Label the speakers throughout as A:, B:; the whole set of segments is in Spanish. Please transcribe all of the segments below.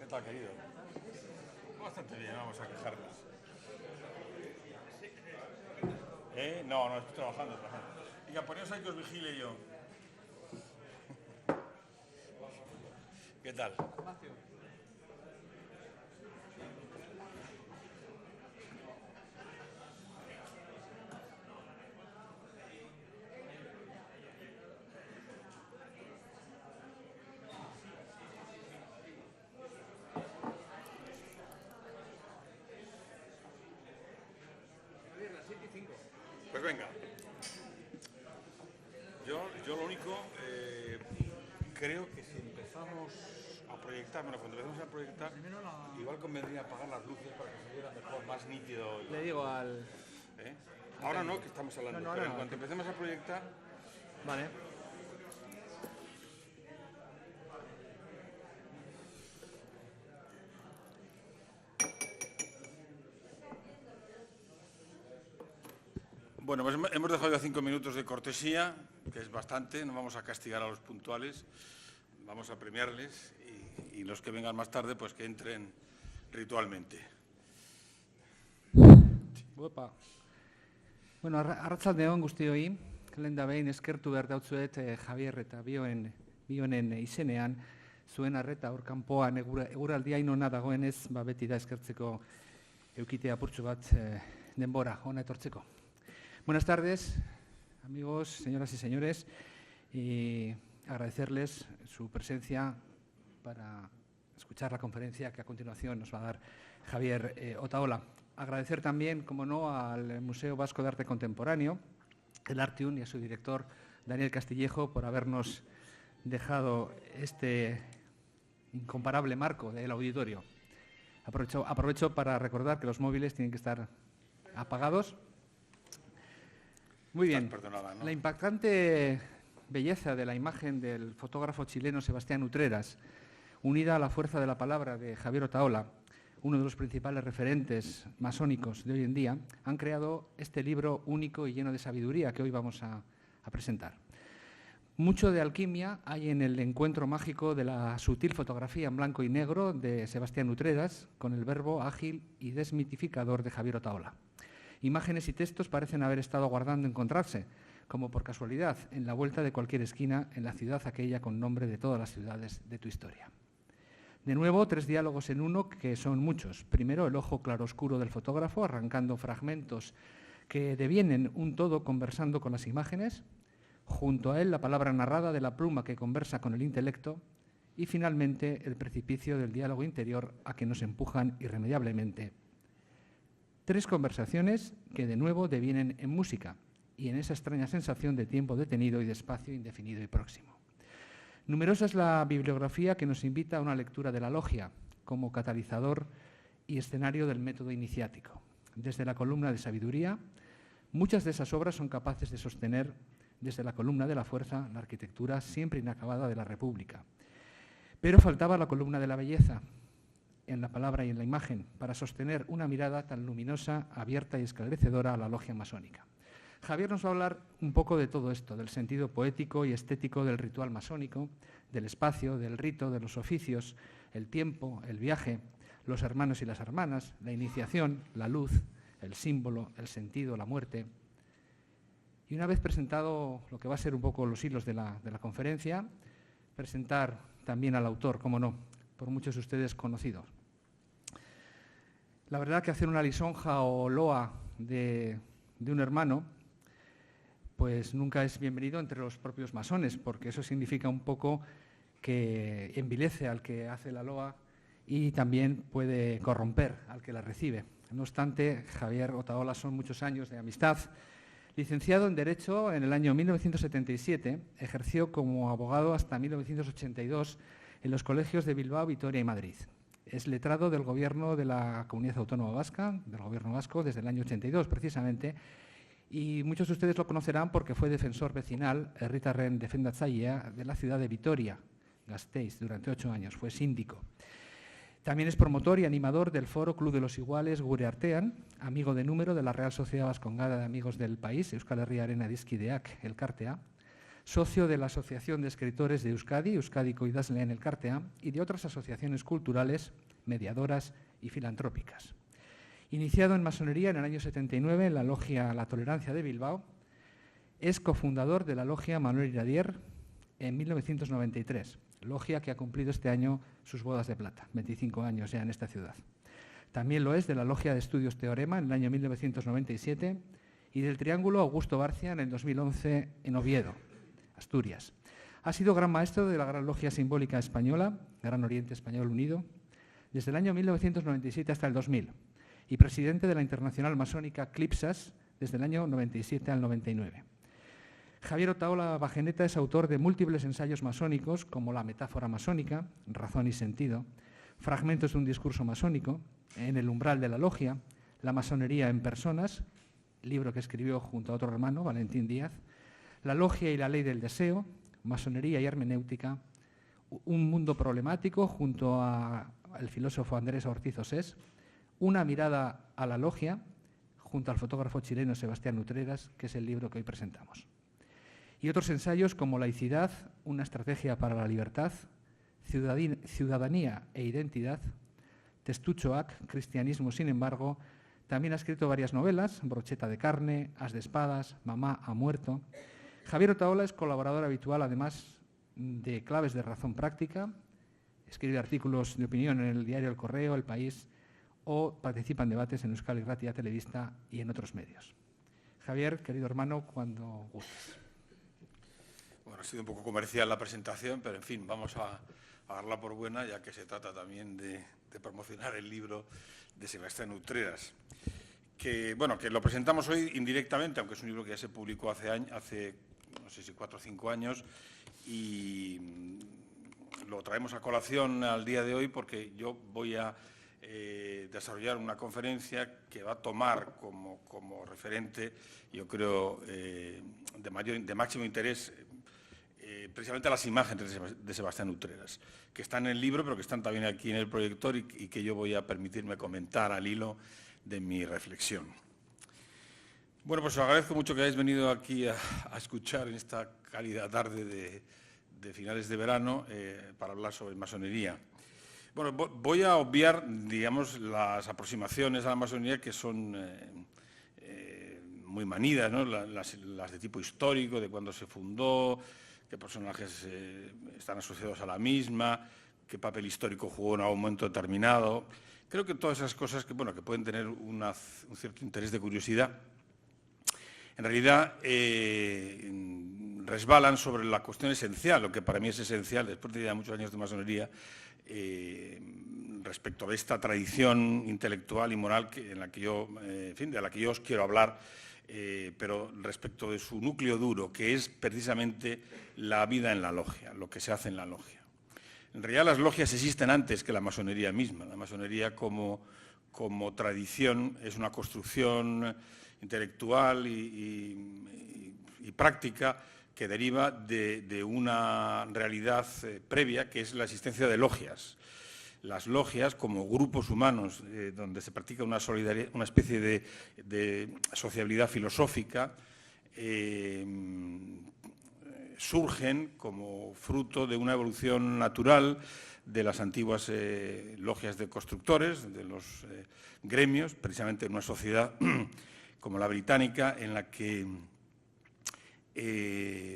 A: tal, querido? Bastante bien, vamos a quejarnos. No, estoy trabajando. Diga, poneos ahí que os vigile yo. ¿Qué tal? Pues venga. Yo lo único, creo que si empezamos a proyectar, bueno, cuando empezamos a proyectar, igual convendría apagar las luces para que se viera mejor, más nítido.
B: Le digo al...
A: Ahora no, que estamos hablando, pero en cuanto empecemos a proyectar...
B: Vale.
A: Bueno, pues hemos dejado ya 5 minutos de cortesía, que es bastante, no vamos a castigar a los puntuales, vamos a premiarles y los que vengan más tarde, pues que entren ritualmente.
B: Opa. Bueno, arratsaldeon guztioi, lenda behin eskertu behar dautzuet Javier eta bionen izenean, zuen arreta hor kanpoan eguraldia inona dagoenez, beti da eskertzeko eukite apurtxo bat denbora, hona etortzeko. Buenas tardes, amigos, señoras y señores, y agradecerles su presencia para escuchar la conferencia que a continuación nos va a dar Javier Otaola. Agradecer también, como no, al Museo Vasco de Arte Contemporáneo, el Artium, y a su director, Daniel Castillejo, por habernos dejado este incomparable marco del auditorio. Aprovecho para recordar que los móviles tienen que estar apagados. Muy bien.
A: Perdonada, ¿no?
B: La impactante belleza de la imagen del fotógrafo chileno Sebastián Utreras, unida a la fuerza de la palabra de Javier Otaola, uno de los principales referentes masónicos de hoy en día, han creado este libro único y lleno de sabiduría que hoy vamos a presentar. Mucho de alquimia hay en el encuentro mágico de la sutil fotografía en blanco y negro de Sebastián Utreras con el verbo ágil y desmitificador de Javier Otaola. Imágenes y textos parecen haber estado aguardando encontrarse, como por casualidad, en la vuelta de cualquier esquina en la ciudad aquella con nombre de todas las ciudades de tu historia. De nuevo, 3 diálogos en uno que son muchos. Primero, el ojo claroscuro del fotógrafo, arrancando fragmentos que devienen un todo conversando con las imágenes. Junto a él, la palabra narrada de la pluma que conversa con el intelecto. Y finalmente, el precipicio del diálogo interior a que nos empujan irremediablemente. 3 conversaciones que de nuevo devienen en música y en esa extraña sensación de tiempo detenido y de espacio indefinido y próximo. Numerosa es la bibliografía que nos invita a una lectura de la logia como catalizador y escenario del método iniciático. Desde la columna de sabiduría, muchas de esas obras son capaces de sostener desde la columna de la fuerza la arquitectura siempre inacabada de la República. Pero faltaba la columna de la belleza, en la palabra y en la imagen, para sostener una mirada tan luminosa, abierta y esclarecedora a la logia masónica. Javier nos va a hablar un poco de todo esto, del sentido poético y estético del ritual masónico, del espacio, del rito, de los oficios, el tiempo, el viaje, los hermanos y las hermanas, la iniciación, la luz, el símbolo, el sentido, la muerte. Y una vez presentado lo que va a ser un poco los hilos de la conferencia, presentar también al autor, cómo no, por muchos de ustedes conocidos. La verdad que hacer una lisonja o loa de un hermano, pues nunca es bienvenido entre los propios masones, porque eso significa un poco que envilece al que hace la loa y también puede corromper al que la recibe. No obstante, Javier Otaola son muchos años de amistad. Licenciado en Derecho en el año 1977, ejerció como abogado hasta 1982 en los colegios de Bilbao, Vitoria y Madrid. Es letrado del Gobierno de la Comunidad Autónoma Vasca, del Gobierno vasco, desde el año 82 precisamente, y muchos de ustedes lo conocerán porque fue defensor vecinal, herritarren defendatzailea, de la ciudad de Vitoria, Gasteiz, durante 8 años, fue síndico. También es promotor y animador del Foro Club de los Iguales Gure Artean, amigo de número de la Real Sociedad Vascongada de Amigos del País, Euskal Herriaren Adiskideak Elkartea, socio de la Asociación de Escritores de Euskadi, Euskadiko Idazleen Elkartea, y de otras asociaciones culturales, mediadoras y filantrópicas. Iniciado en masonería en el año 79 en la Logia La Tolerancia de Bilbao, es cofundador de la Logia Manuel Iradier en 1993, logia que ha cumplido este año sus bodas de plata, 25 años ya en esta ciudad. También lo es de la Logia de Estudios Teorema en el año 1997 y del Triángulo Augusto Barcia en el 2011 en Oviedo, Asturias. Ha sido gran maestro de la Gran Logia Simbólica Española, Gran Oriente Español Unido, desde el año 1997 hasta el 2000 y presidente de la Internacional Masónica Clipsas desde el año 97 al 99. Javier Otaola Bajeneta es autor de múltiples ensayos masónicos como La metáfora masónica, Razón y sentido, Fragmentos de un discurso masónico, En el umbral de la logia, La masonería en personas, libro que escribió junto a otro hermano, Valentín Díaz, La logia y la ley del deseo, Masonería y hermenéutica, Un mundo problemático junto al filósofo Andrés Ortiz Osés, Una mirada a la logia, junto al fotógrafo chileno Sebastián Utreras, que es el libro que hoy presentamos. Y otros ensayos como Laicidad, una estrategia para la libertad, Ciudadanía e identidad, Testuchoac, cristianismo sin embargo. También ha escrito varias novelas, Brocheta de carne, As de espadas, Mamá ha muerto. Javier Otaola es colaborador habitual, además de Claves de razón práctica, escribe artículos de opinión en el diario El Correo, El País, o participa en debates en Euskal Irratia Televista y en otros medios. Javier, querido hermano, cuando gustes.
A: Bueno, ha sido un poco comercial la presentación, pero en fin, vamos a darla por buena, ya que se trata también de promocionar el libro de Sebastián Utreras, que lo presentamos hoy indirectamente, aunque es un libro que ya se publicó hace no sé si 4 o 5 años, y lo traemos a colación al día de hoy porque yo voy a desarrollar una conferencia que va a tomar como referente, yo creo, de máximo interés, precisamente las imágenes de Sebastián Utreras, que están en el libro, pero que están también aquí en el proyector y que yo voy a permitirme comentar al hilo de mi reflexión. Bueno, pues os agradezco mucho que hayáis venido aquí a escuchar en esta cálida tarde de finales de verano para hablar sobre masonería. Bueno, voy a obviar, digamos, las aproximaciones a la masonería que son muy manidas, ¿no? Las de tipo histórico, de cuándo se fundó, qué personajes están asociados a la misma, qué papel histórico jugó en algún momento determinado. Creo que todas esas cosas que pueden tener un cierto interés de curiosidad, en realidad resbalan sobre la cuestión esencial, lo que para mí es esencial, después de ya muchos años de masonería, respecto de esta tradición intelectual y moral de la que yo os quiero hablar, pero respecto de su núcleo duro, que es precisamente la vida en la logia, lo que se hace en la logia. En realidad las logias existen antes que la masonería misma. La masonería como tradición es una construcción intelectual y práctica que deriva de una realidad previa, que es la existencia de logias. Las logias, como grupos humanos donde se practica una especie de sociabilidad filosófica, surgen como fruto de una evolución natural de las antiguas logias de constructores, de los gremios, precisamente en una sociedad como la británica, en la que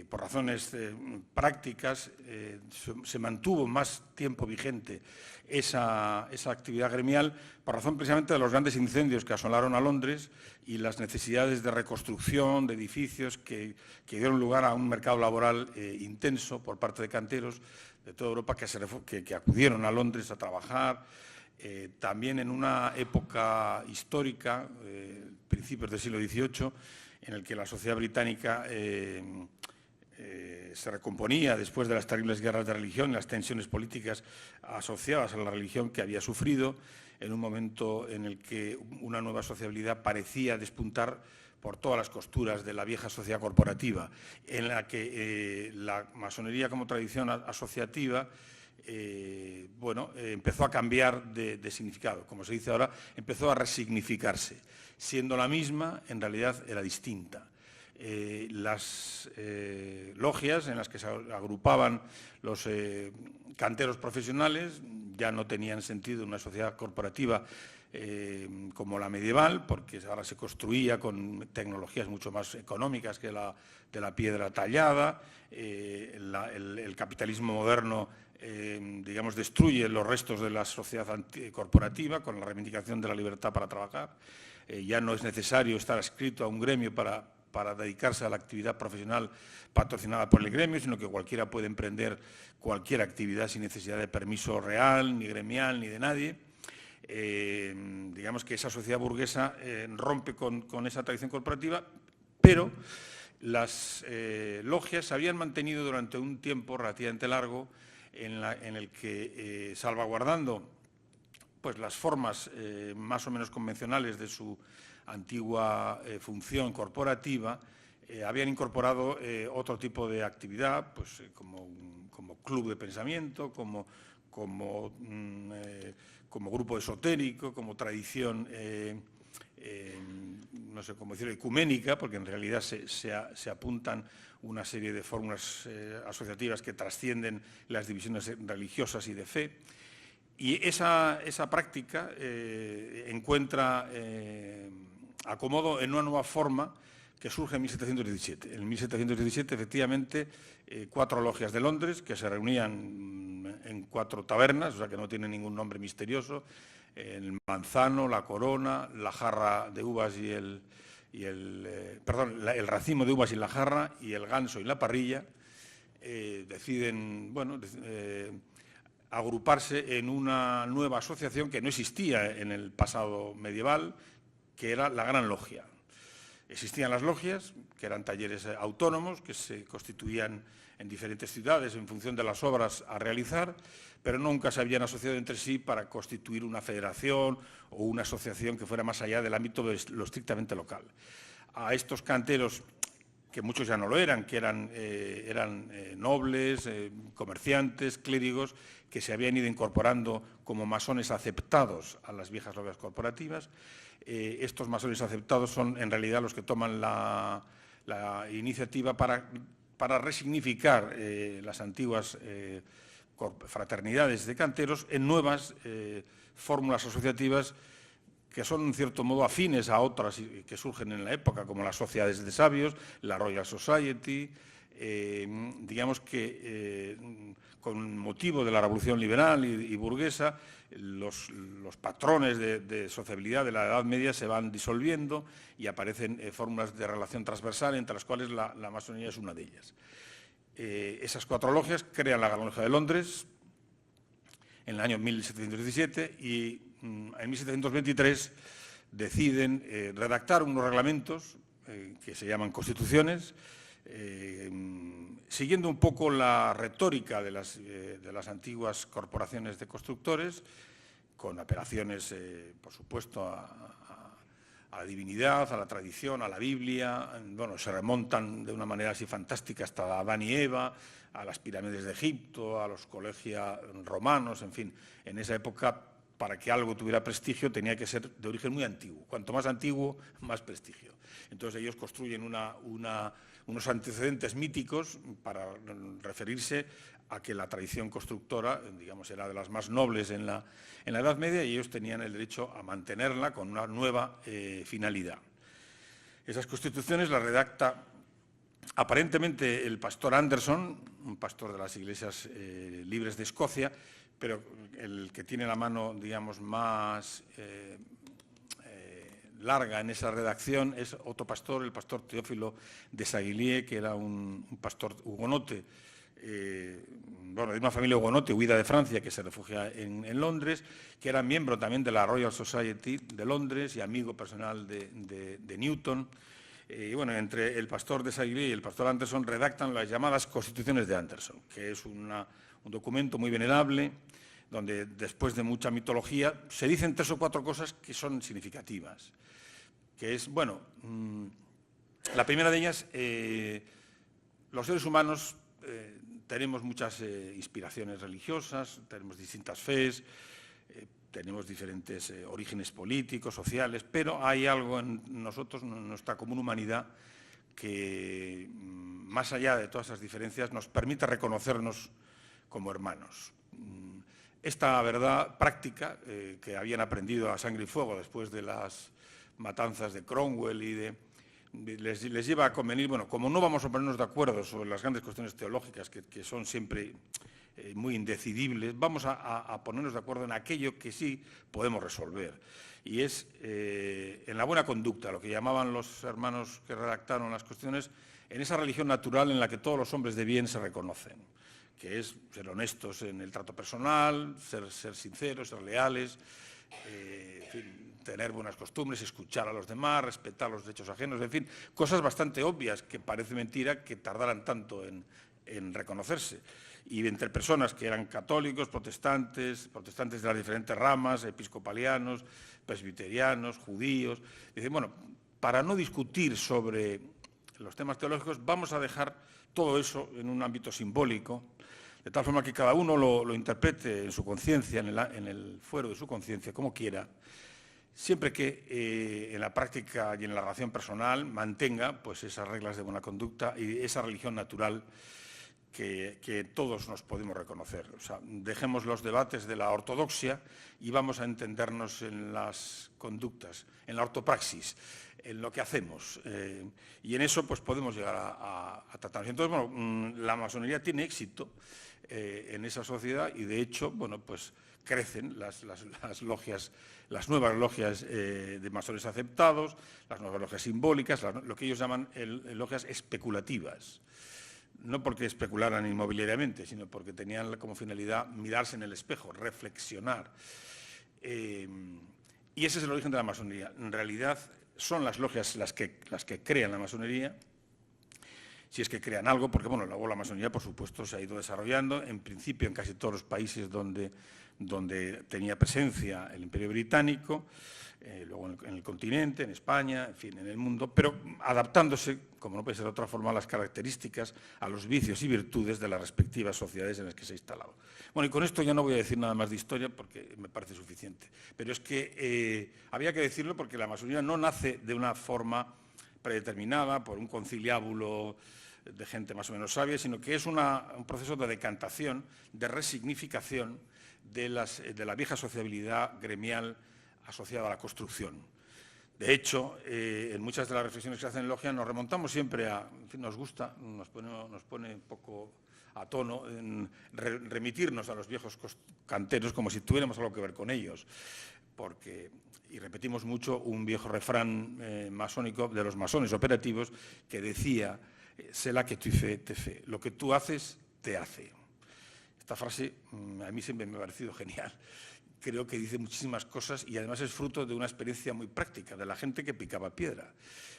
A: por razones prácticas se mantuvo más tiempo vigente esa actividad gremial, por razón precisamente de los grandes incendios que asolaron a Londres y las necesidades de reconstrucción de edificios que dieron lugar a un mercado laboral intenso por parte de canteros de toda Europa que acudieron a Londres a trabajar. También en una época histórica, principios del siglo XVIII, en el que la sociedad británica se recomponía después de las terribles guerras de religión y las tensiones políticas asociadas a la religión que había sufrido, en un momento en el que una nueva sociabilidad parecía despuntar por todas las costuras de la vieja sociedad corporativa, en la que la masonería como tradición asociativa empezó a cambiar de significado. Como se dice ahora, empezó a resignificarse. Siendo la misma, en realidad era distinta. las logias en las que se agrupaban los canteros profesionales ya no tenían sentido en una sociedad corporativa como la medieval, porque ahora se construía con tecnologías mucho más económicas que la de la piedra tallada. El capitalismo moderno, digamos, destruye los restos de la sociedad corporativa con la reivindicación de la libertad para trabajar. Ya no es necesario estar adscrito a un gremio para dedicarse a la actividad profesional patrocinada por el gremio, sino que cualquiera puede emprender cualquier actividad sin necesidad de permiso real, ni gremial, ni de nadie. Digamos que esa sociedad burguesa rompe con esa tradición corporativa, pero las logias se habían mantenido durante un tiempo relativamente largo en el que, salvaguardando pues, las formas más o menos convencionales de su antigua función corporativa, habían incorporado otro tipo de actividad, pues, como club de pensamiento, como grupo esotérico, como tradición, no sé cómo decirlo, ecuménica, porque en realidad se apuntan una serie de fórmulas asociativas que trascienden las divisiones religiosas y de fe. Y esa práctica encuentra acomodo en una nueva forma que surge en 1717. En 1717, efectivamente, 4 logias de Londres que se reunían en 4 tabernas, o sea que no tiene ningún nombre misterioso, el manzano, la corona, la jarra de uvas y el racimo de uvas y la jarra, y el ganso y la parrilla, deciden, bueno, agruparse en una nueva asociación que no existía en el pasado medieval, que era la Gran Logia. Existían las logias, que eran talleres autónomos, que se constituían en diferentes ciudades en función de las obras a realizar, pero nunca se habían asociado entre sí para constituir una federación o una asociación que fuera más allá del ámbito de lo estrictamente local. A estos canteros, que muchos ya no lo eran, que eran nobles, comerciantes, clérigos, que se habían ido incorporando como masones aceptados a las viejas logias corporativas. Estos masones aceptados son en realidad los que toman la iniciativa para resignificar las antiguas fraternidades de canteros en nuevas fórmulas asociativas que son, en cierto modo, afines a otras que surgen en la época, como las sociedades de sabios, la Royal Society. Digamos que con motivo de la revolución liberal y burguesa, los patrones de sociabilidad de la Edad Media se van disolviendo y aparecen fórmulas de relación transversal, entre las cuales la masonería es una de ellas. Esas 4 logias crean la Gran Logia de Londres en el año 1717 y en 1723 deciden redactar unos reglamentos que se llaman constituciones, siguiendo un poco la retórica de las antiguas corporaciones de constructores, con apelaciones, por supuesto, a la divinidad, a la tradición, a la Biblia. Bueno, se remontan de una manera así fantástica hasta Adán y Eva, a las pirámides de Egipto, a los colegios romanos, en fin. En esa época, para que algo tuviera prestigio, tenía que ser de origen muy antiguo. Cuanto más antiguo, más prestigio. Entonces ellos construyen unos antecedentes míticos para referirse a que la tradición constructora, digamos, era de las más nobles en la Edad Media, y ellos tenían el derecho a mantenerla con una nueva finalidad. Esas constituciones las redacta aparentemente el pastor Anderson, un pastor de las iglesias libres de Escocia, pero el que tiene la mano, digamos, más larga en esa redacción es otro pastor, el pastor Teófilo de Saguilier, que era un pastor hugonote, bueno, de una familia hugonote huida de Francia, que se refugia en Londres, que era miembro también de la Royal Society de Londres y amigo personal de Newton. Y bueno, entre el pastor de Saguilier y el pastor Anderson redactan las llamadas Constituciones de Anderson, que es un documento muy venerable, donde después de mucha mitología se dicen 3 o 4 cosas que son significativas, que es, bueno, la primera de ellas, los seres humanos tenemos muchas inspiraciones religiosas, tenemos distintas fees, tenemos diferentes orígenes políticos, sociales, pero hay algo en nosotros, en nuestra común humanidad, que, más allá de todas esas diferencias, nos permite reconocernos como hermanos. Esta verdad práctica que habían aprendido a sangre y fuego después de las matanzas de Cromwell les lleva a convenir, bueno, como no vamos a ponernos de acuerdo sobre las grandes cuestiones teológicas que son siempre muy indecidibles, vamos a ponernos de acuerdo en aquello que sí podemos resolver. Y es en la buena conducta, lo que llamaban los hermanos que redactaron las cuestiones, en esa religión natural en la que todos los hombres de bien se reconocen, que es ser honestos en el trato personal, ser sinceros, ser leales, en fin, tener buenas costumbres, escuchar a los demás, respetar los derechos ajenos, en fin, cosas bastante obvias que parece mentira que tardaran tanto en reconocerse. Y entre personas que eran católicos, protestantes de las diferentes ramas, episcopalianos, presbiterianos, judíos, dicen, bueno, para no discutir sobre los temas teológicos, vamos a dejar todo eso en un ámbito simbólico, de tal forma que cada uno lo interprete en su conciencia, en el fuero de su conciencia, como quiera, siempre que en la práctica y en la relación personal mantenga pues, esas reglas de buena conducta y esa religión natural que todos nos podemos reconocer. O sea, dejemos los debates de la ortodoxia y vamos a entendernos en las conductas, en la ortopraxis, en lo que hacemos. Y en eso pues, podemos llegar a tratarnos. Entonces, bueno, la masonería tiene éxito en esa sociedad y, de hecho, bueno, pues crecen las logias, las nuevas logias de masones aceptados, las nuevas logias simbólicas, lo que ellos llaman logias especulativas. No porque especularan inmobiliariamente, sino porque tenían como finalidad mirarse en el espejo, reflexionar. Y ese es el origen de la masonería. En realidad son las logias las que crean la masonería, si es que crean algo, porque bueno, luego la masonería, por supuesto, se ha ido desarrollando, en principio en casi todos los países donde tenía presencia el Imperio Británico, luego en el continente, en España, en fin, en el mundo, pero adaptándose, como no puede ser de otra forma, a las características, a los vicios y virtudes de las respectivas sociedades en las que se ha instalado. Bueno, y con esto ya no voy a decir nada más de historia porque me parece suficiente, pero es que había que decirlo porque la masonería no nace de una forma predeterminada por un conciliábulo de gente más o menos sabia, sino que es un proceso de decantación, de resignificación de la vieja sociabilidad gremial asociada a la construcción. De hecho, en muchas de las reflexiones que se hacen en logia nos remontamos siempre a, en fin, nos gusta, nos pone un poco a tono en remitirnos a los viejos canteros como si tuviéramos algo que ver con ellos, porque, y repetimos mucho un viejo refrán masónico de los masones operativos que decía, c'est là que tu fais, te fait, lo que tú haces, te hace. Esta frase a mí siempre me ha parecido genial. Creo que dice muchísimas cosas y además es fruto de una experiencia muy práctica de la gente que picaba piedra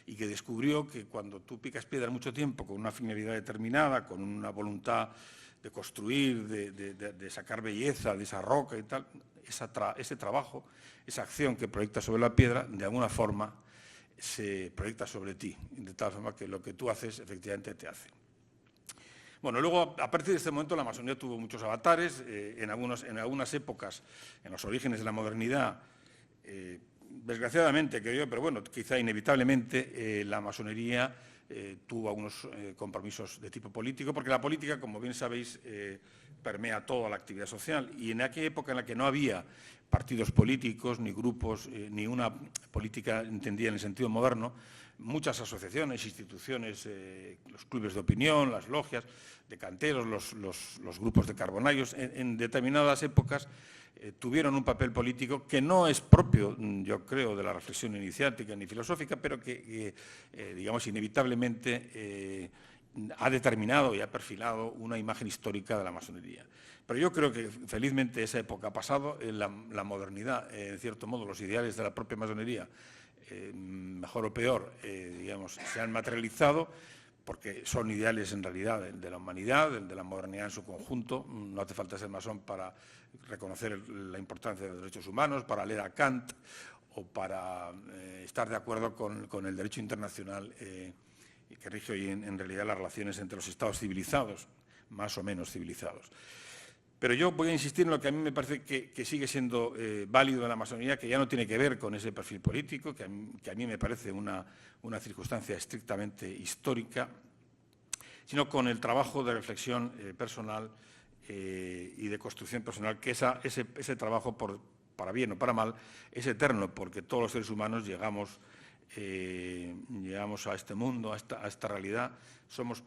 A: y que descubrió que cuando tú picas piedra mucho tiempo con una finalidad determinada, con una voluntad de construir, de sacar belleza de esa roca y tal, ese trabajo, esa acción que proyectas sobre la piedra, de alguna forma se proyecta sobre ti, de tal forma que lo que tú haces efectivamente te hace. Bueno, luego, a partir de este momento, la masonería tuvo muchos avatares. En algunas épocas, en los orígenes de la modernidad, desgraciadamente, creo yo, pero bueno, quizá inevitablemente, la masonería tuvo algunos compromisos de tipo político, porque la política, como bien sabéis, permea toda la actividad social. Y en aquella época en la que no había partidos políticos, ni grupos, ni una política entendida en el sentido moderno, muchas asociaciones, instituciones, los clubes de opinión, las logias de canteros, los grupos de carbonarios, en determinadas épocas tuvieron un papel político que no es propio, yo creo, de la reflexión iniciática ni filosófica, pero que digamos, inevitablemente ha determinado y ha perfilado una imagen histórica de la masonería. Pero yo creo que, felizmente, esa época ha pasado. La modernidad, en cierto modo, los ideales de la propia masonería, mejor o peor, digamos, se han materializado porque son ideales en realidad de la humanidad, de la modernidad en su conjunto. No hace falta ser masón para reconocer la importancia de los derechos humanos, para leer a Kant o para estar de acuerdo con el derecho internacional que rige hoy en realidad las relaciones entre los estados civilizados, más o menos civilizados. Pero yo voy a insistir en lo que a mí me parece que sigue siendo válido en la masonería, que ya no tiene que ver con ese perfil político, que a mí me parece una circunstancia estrictamente histórica, sino con el trabajo de reflexión personal y de construcción personal, que ese trabajo, para bien o para mal, es eterno, porque todos los seres humanos llegamos a este mundo, a esta realidad, somos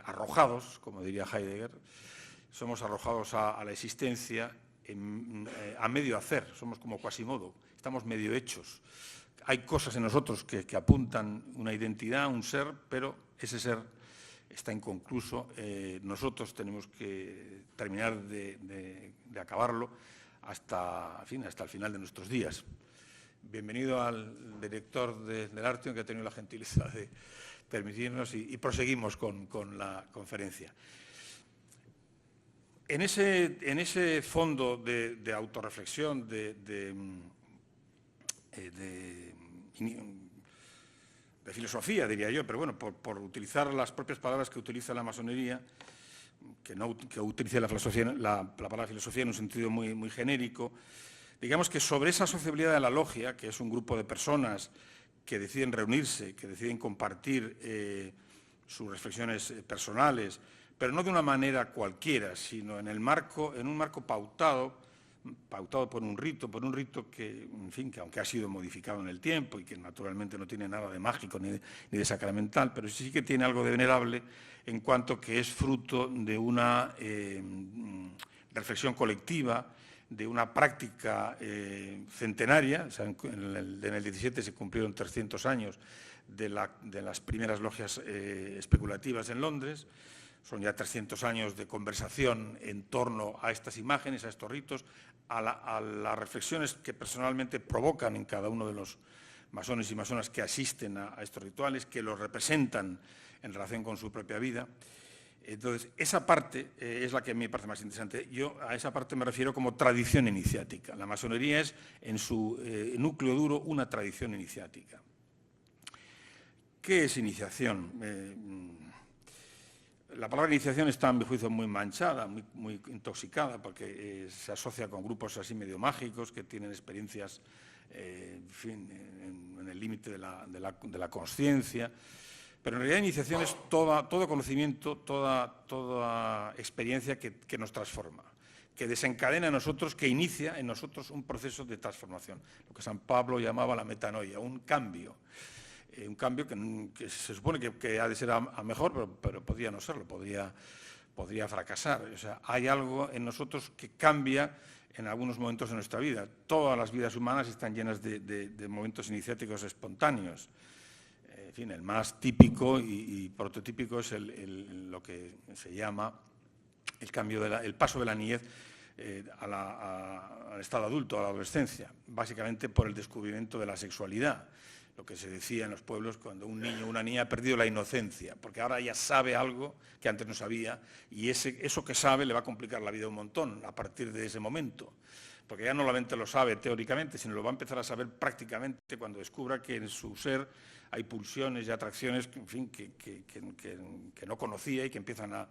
A: arrojados, como diría Heidegger, somos arrojados a la existencia a medio hacer, somos como Quasimodo, estamos medio hechos. Hay cosas en nosotros que apuntan una identidad, un ser, pero ese ser está inconcluso. Nosotros tenemos que terminar de acabarlo hasta el final de nuestros días. Bienvenido al director del Artium, que ha tenido la gentileza de permitirnos, y proseguimos con la conferencia. En ese fondo de autorreflexión, de filosofía, diría yo, pero bueno, por utilizar las propias palabras que utiliza la masonería, que utilice la palabra filosofía en un sentido muy genérico, digamos que sobre esa sociabilidad de la logia, que es un grupo de personas que deciden reunirse, que deciden compartir sus reflexiones personales, pero no de una manera cualquiera, sino en un marco pautado por un rito que, en fin, que aunque ha sido modificado en el tiempo y que naturalmente no tiene nada de mágico ni de sacramental, pero sí que tiene algo de venerable en cuanto que es fruto de una reflexión colectiva, de una práctica centenaria. O sea, en el 17 se cumplieron 300 años de las primeras logias especulativas en Londres. Son ya 300 años de conversación en torno a estas imágenes, a estos ritos, a las reflexiones que personalmente provocan en cada uno de los masones y masonas que asisten a estos rituales, que los representan en relación con su propia vida. Entonces, esa parte es la que a mí me parece más interesante. Yo a esa parte me refiero como tradición iniciática. La masonería es, en su núcleo duro, una tradición iniciática. ¿Qué es iniciación? La palabra iniciación está, a mi juicio, muy manchada, muy intoxicada, porque se asocia con grupos así medio mágicos que tienen experiencias en el límite de la consciencia. Pero en realidad iniciación es todo conocimiento, toda experiencia que nos transforma, que desencadena en nosotros, que inicia en nosotros un proceso de transformación, lo que San Pablo llamaba la metanoia, un cambio que se supone que ha de ser a mejor, pero podría no serlo, podría fracasar. O sea, hay algo en nosotros que cambia en algunos momentos de nuestra vida. Todas las vidas humanas están llenas de momentos iniciáticos espontáneos. En fin, el más típico y prototípico es lo que se llama el paso de la niñez al estado adulto, a la adolescencia, básicamente por el descubrimiento de la sexualidad. Lo que se decía en los pueblos cuando un niño o una niña ha perdido la inocencia, porque ahora ya sabe algo que antes no sabía, y eso que sabe le va a complicar la vida un montón a partir de ese momento, porque ya no solamente lo sabe teóricamente, sino lo va a empezar a saber prácticamente cuando descubra que en su ser hay pulsiones y atracciones, en fin, que no conocía y que empiezan a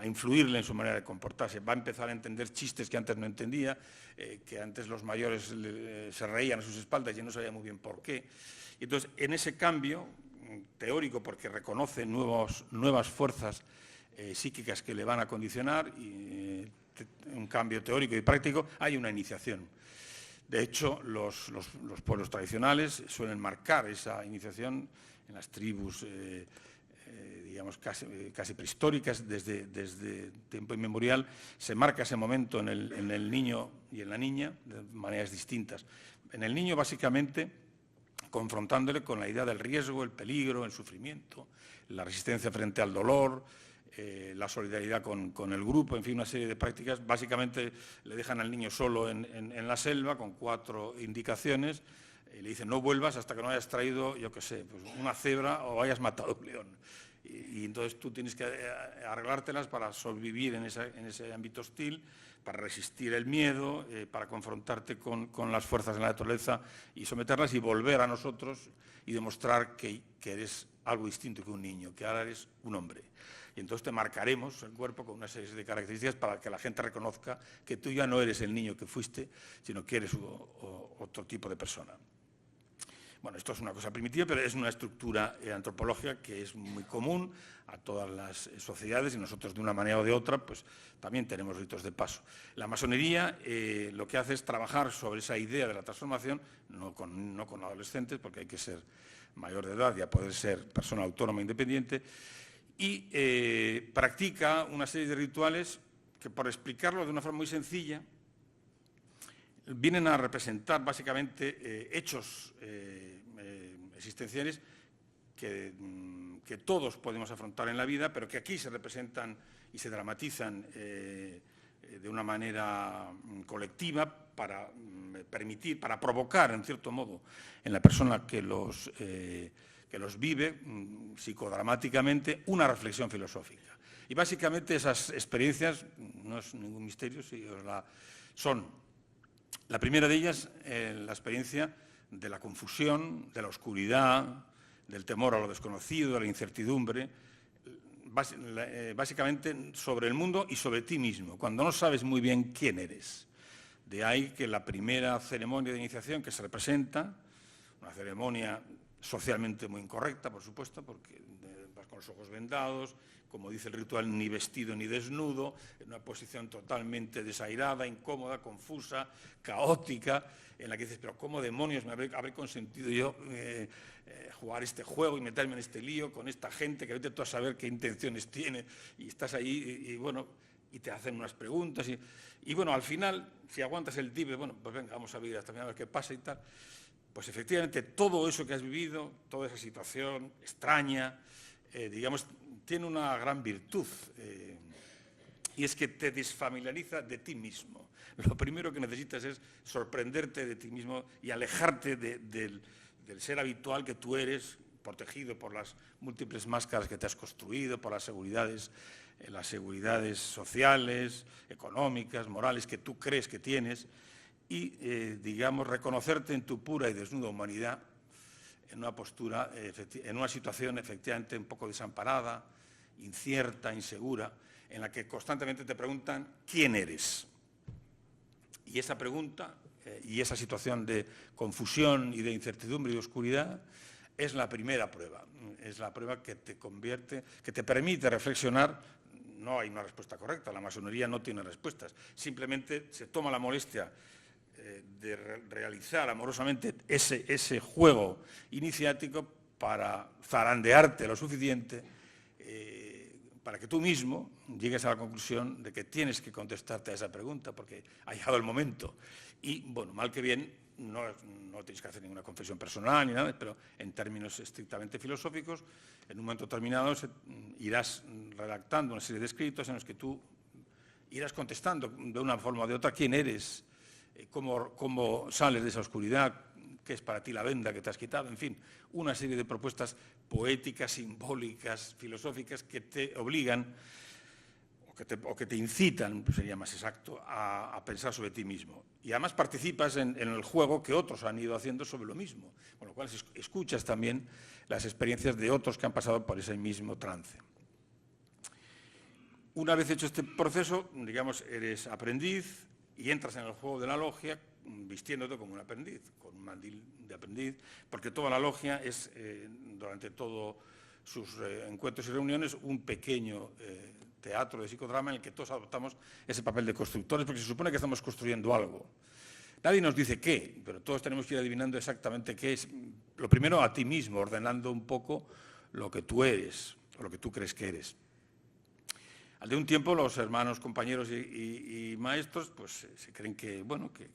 A: influirle en su manera de comportarse. Va a empezar a entender chistes que antes no entendía, que antes los mayores se reían a sus espaldas y no sabía muy bien por qué. Y entonces, en ese cambio teórico, porque reconoce nuevas fuerzas psíquicas que le van a condicionar, y un cambio teórico y práctico, hay una iniciación. De hecho, los pueblos tradicionales suelen marcar esa iniciación en las tribus digamos, casi prehistóricas, desde tiempo inmemorial, se marca ese momento en el niño y en la niña de maneras distintas. En el niño, básicamente, confrontándole con la idea del riesgo, el peligro, el sufrimiento, la resistencia frente al dolor, la solidaridad con el grupo, en fin, una serie de prácticas. Básicamente le dejan al niño solo en la selva con 4 indicaciones y le dicen no vuelvas hasta que no hayas traído, yo qué sé, pues una cebra o hayas matado un león. Y entonces tú tienes que arreglártelas para sobrevivir en ese ámbito hostil, para resistir el miedo, para confrontarte con las fuerzas de la naturaleza y someterlas y volver a nosotros y demostrar que eres algo distinto que un niño, que ahora eres un hombre. y entonces te marcaremos el cuerpo con una serie de características para que la gente reconozca que tú ya no eres el niño que fuiste, sino que eres otro tipo de persona. Bueno, esto es una cosa primitiva, pero es una estructura antropológica que es muy común a todas las sociedades y nosotros de una manera o de otra pues también tenemos ritos de paso. La masonería lo que hace es trabajar sobre esa idea de la transformación, no con adolescentes, porque hay que ser mayor de edad, ya poder ser persona autónoma independiente, y practica una serie de rituales que, por explicarlo de una forma muy sencilla, vienen a representar básicamente hechos existenciales que todos podemos afrontar en la vida, pero que aquí se representan y se dramatizan de una manera colectiva para permitir, para provocar, en cierto modo, en la persona que los vive psicodramáticamente, una reflexión filosófica. Y básicamente esas experiencias, no es ningún misterio, son la primera de ellas, la experiencia de la confusión, de la oscuridad, del temor a lo desconocido, de la incertidumbre, básicamente sobre el mundo y sobre ti mismo, cuando no sabes muy bien quién eres. De ahí que la primera ceremonia de iniciación que se representa, una ceremonia socialmente muy incorrecta, por supuesto, porque vas con los ojos vendados, como dice el ritual, ni vestido ni desnudo, en una posición totalmente desairada, incómoda, confusa, caótica, en la que dices, pero ¿cómo demonios me habré consentido yo jugar este juego y meterme en este lío con esta gente que vete tú a saber qué intenciones tiene? Y estás ahí y bueno, y te hacen unas preguntas y bueno, al final, si aguantas el tibio, bueno, pues venga, vamos a vivir hasta el final a ver qué pasa y tal, pues efectivamente todo eso que has vivido, toda esa situación extraña, digamos, tiene una gran virtud y es que te desfamiliariza de ti mismo. Lo primero que necesitas es sorprenderte de ti mismo y alejarte del ser habitual que tú eres, protegido por las múltiples máscaras que te has construido, por las seguridades sociales, económicas, morales que tú crees que tienes y, digamos, reconocerte en tu pura y desnuda humanidad, en una postura, en una situación efectivamente un poco desamparada, incierta, insegura, en la que constantemente te preguntan ¿quién eres? Y esa pregunta y esa situación de confusión y de incertidumbre y de oscuridad es la primera prueba, es la prueba que te convierte, que te permite reflexionar. No hay una respuesta correcta, la masonería no tiene respuestas, simplemente se toma la molestia de realizar amorosamente ese juego iniciático para zarandearte lo suficiente para que tú mismo llegues a la conclusión de que tienes que contestarte a esa pregunta porque ha llegado el momento. Y, bueno, mal que bien, no tienes que hacer ninguna confesión personal ni nada, pero en términos estrictamente filosóficos, en un momento determinado irás redactando una serie de escritos en los que tú irás contestando de una forma o de otra quién eres, cómo sales de esa oscuridad, qué es para ti la venda que te has quitado, en fin, una serie de propuestas poéticas, simbólicas, filosóficas que te obligan o que te incitan, sería más exacto, a pensar sobre ti mismo. Y además participas en el juego que otros han ido haciendo sobre lo mismo, con lo cual escuchas también las experiencias de otros que han pasado por ese mismo trance. Una vez hecho este proceso, digamos, eres aprendiz y entras en el juego de la logia vistiéndote como un aprendiz, con un mandil de aprendiz, porque toda la logia es, durante todos sus encuentros y reuniones, un pequeño teatro de psicodrama en el que todos adoptamos ese papel de constructores, porque se supone que estamos construyendo algo. Nadie nos dice qué, pero todos tenemos que ir adivinando exactamente qué es. Lo primero, a ti mismo, ordenando un poco lo que tú eres, o lo que tú crees que eres. Al de un tiempo, los hermanos, compañeros y maestros, pues se creen que, bueno, que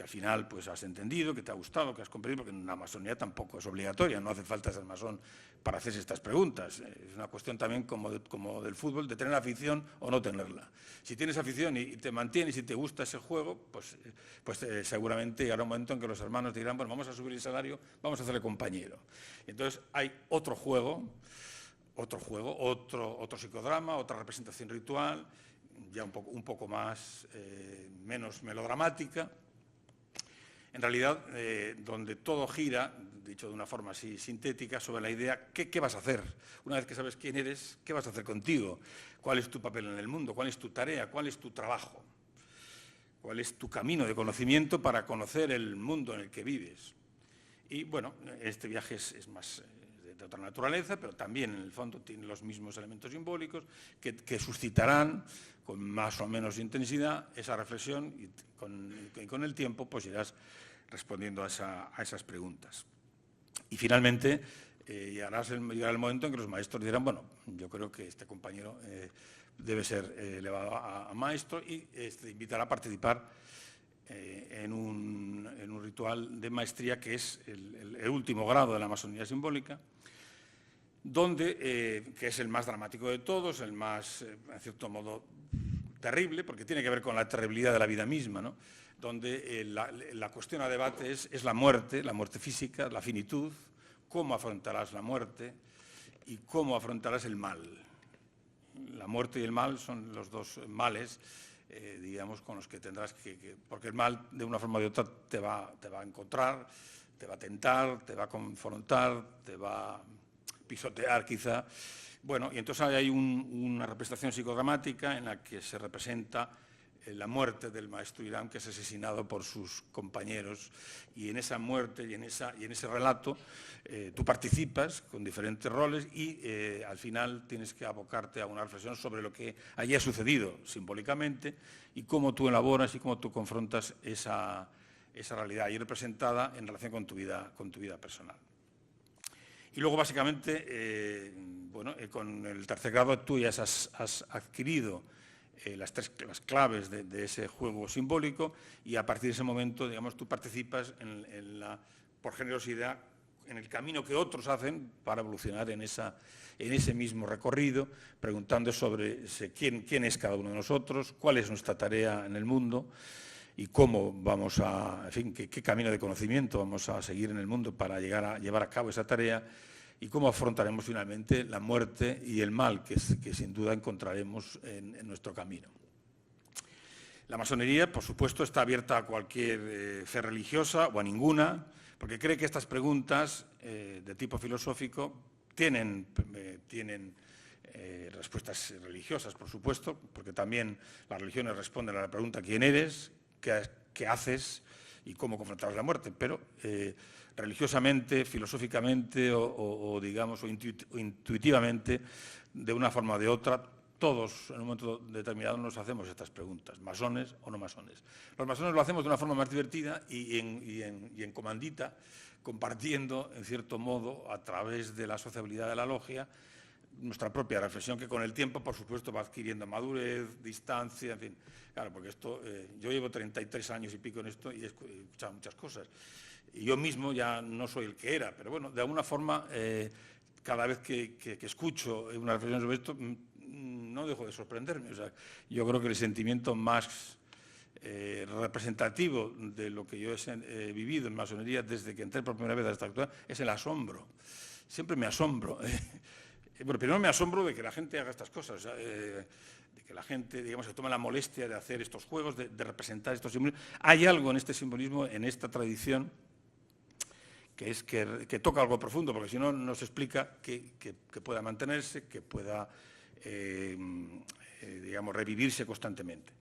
A: al final pues has entendido, que te ha gustado, que has comprendido, porque la masonería tampoco es obligatoria, no hace falta ser masón para hacerse estas preguntas. Es una cuestión también como del fútbol, de tener afición o no tenerla. Si tienes afición y te mantienes y te gusta ese juego, pues seguramente llegará un momento en que los hermanos dirán, bueno, vamos a subir el salario, vamos a hacerle compañero. Entonces hay otro juego, otro psicodrama, otra representación ritual, ya un poco más, menos melodramática, en realidad donde todo gira dicho de una forma así sintética, sobre la idea, ¿qué vas a hacer? Una vez que sabes quién eres, ¿qué vas a hacer contigo? ¿Cuál es tu papel en el mundo? ¿Cuál es tu tarea? ¿Cuál es tu trabajo? ¿Cuál es tu camino de conocimiento para conocer el mundo en el que vives? Y bueno, este viaje es más de otra naturaleza, pero también en el fondo tiene los mismos elementos simbólicos que suscitarán con más o menos intensidad esa reflexión y con el tiempo pues irás respondiendo a esas preguntas. Y finalmente llegará el momento en que los maestros dirán, bueno, yo creo que este compañero debe ser elevado a maestro y invitará a participar en un ritual de maestría que es el último grado de la masonería simbólica, donde, que es el más dramático de todos, el más, en cierto modo, terrible, porque tiene que ver con la terribilidad de la vida misma, ¿no? Donde la cuestión a debate es la muerte física, la finitud, cómo afrontarás la muerte y cómo afrontarás el mal. La muerte y el mal son los dos males, digamos, con los que tendrás porque el mal, de una forma o de otra, te va a encontrar, te va a tentar, te va a confrontar, te va a pisotear, quizá. Bueno, y entonces hay una representación psicodramática en la que se representa la muerte del maestro Irán, que es asesinado por sus compañeros, y en esa muerte y en ese relato tú participas con diferentes roles y al final tienes que abocarte a una reflexión sobre lo que allí ha sucedido simbólicamente y cómo tú elaboras y cómo tú confrontas esa realidad ahí representada en relación con tu vida personal. Y luego, básicamente, con el tercer grado tú ya has adquirido las claves de ese juego simbólico y a partir de ese momento, digamos, tú participas por generosidad en el camino que otros hacen para evolucionar en ese mismo recorrido, preguntando sobre quién es cada uno de nosotros, cuál es nuestra tarea en el mundo y cómo vamos en fin, qué camino de conocimiento vamos a seguir en el mundo para llevar a cabo esa tarea y cómo afrontaremos finalmente la muerte y el mal que sin duda encontraremos en nuestro camino. La masonería, por supuesto, está abierta a cualquier fe religiosa o a ninguna, porque cree que estas preguntas de tipo filosófico tienen respuestas religiosas, por supuesto, porque también las religiones responden a la pregunta ¿quién eres?, ¿qué haces? Y cómo confrontar la muerte, pero religiosamente, filosóficamente o intuitivamente, de una forma o de otra, todos en un momento determinado nos hacemos estas preguntas, masones o no masones. Los masones lo hacemos de una forma más divertida y en comandita, compartiendo, en cierto modo, a través de la sociabilidad de la logia, nuestra propia reflexión, que con el tiempo, por supuesto, va adquiriendo madurez, distancia, en fin. Claro, porque esto, yo llevo 33 años y pico en esto y he escuchado muchas cosas. Y yo mismo ya no soy el que era, pero bueno, de alguna forma, cada vez que escucho una reflexión sobre esto, no dejo de sorprenderme. O sea, yo creo que el sentimiento más representativo de lo que yo he vivido en masonería desde que entré por primera vez a esta actualidad es el asombro. Siempre me asombro. Bueno, primero me asombro de que la gente haga estas cosas, o sea, de que la gente, digamos, se tome la molestia de hacer estos juegos, de representar estos símbolos. Hay algo en este simbolismo, en esta tradición, que toca algo profundo, porque si no, no se explica que pueda mantenerse, que pueda, digamos, revivirse constantemente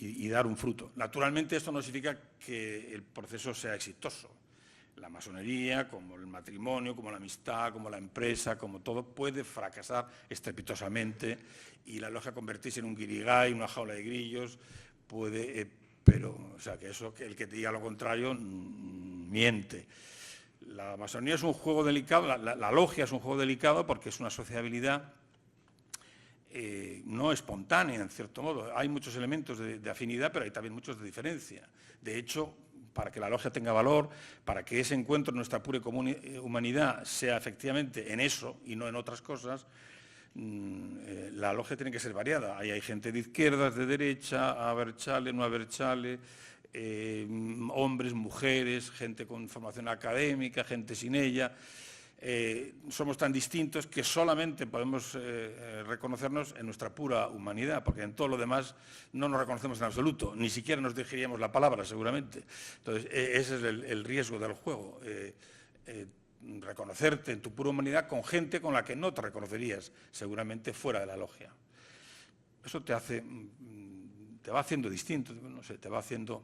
A: y dar un fruto. Naturalmente, esto no significa que el proceso sea exitoso. La masonería, como el matrimonio, como la amistad, como la empresa, como todo, puede fracasar estrepitosamente y la logia convertirse en un guirigay, una jaula de grillos, pero, o sea, que el que te diga lo contrario miente. La masonería es un juego delicado, la logia es un juego delicado porque es una sociabilidad no espontánea, en cierto modo. Hay muchos elementos de afinidad, pero hay también muchos de diferencia. De hecho, para que la logia tenga valor, para que ese encuentro en nuestra pura humanidad sea efectivamente en eso y no en otras cosas, la logia tiene que ser variada. Ahí hay gente de izquierdas, de derecha, abertzale, no abertzale, hombres, mujeres, gente con formación académica, gente sin ella. Somos tan distintos que solamente podemos reconocernos en nuestra pura humanidad, porque en todo lo demás no nos reconocemos en absoluto, ni siquiera nos dirigiríamos la palabra seguramente. Entonces, ese es el riesgo del juego. reconocerte en tu pura humanidad con gente con la que no te reconocerías seguramente fuera de la logia. Eso te va haciendo distinto, no sé, te va haciendo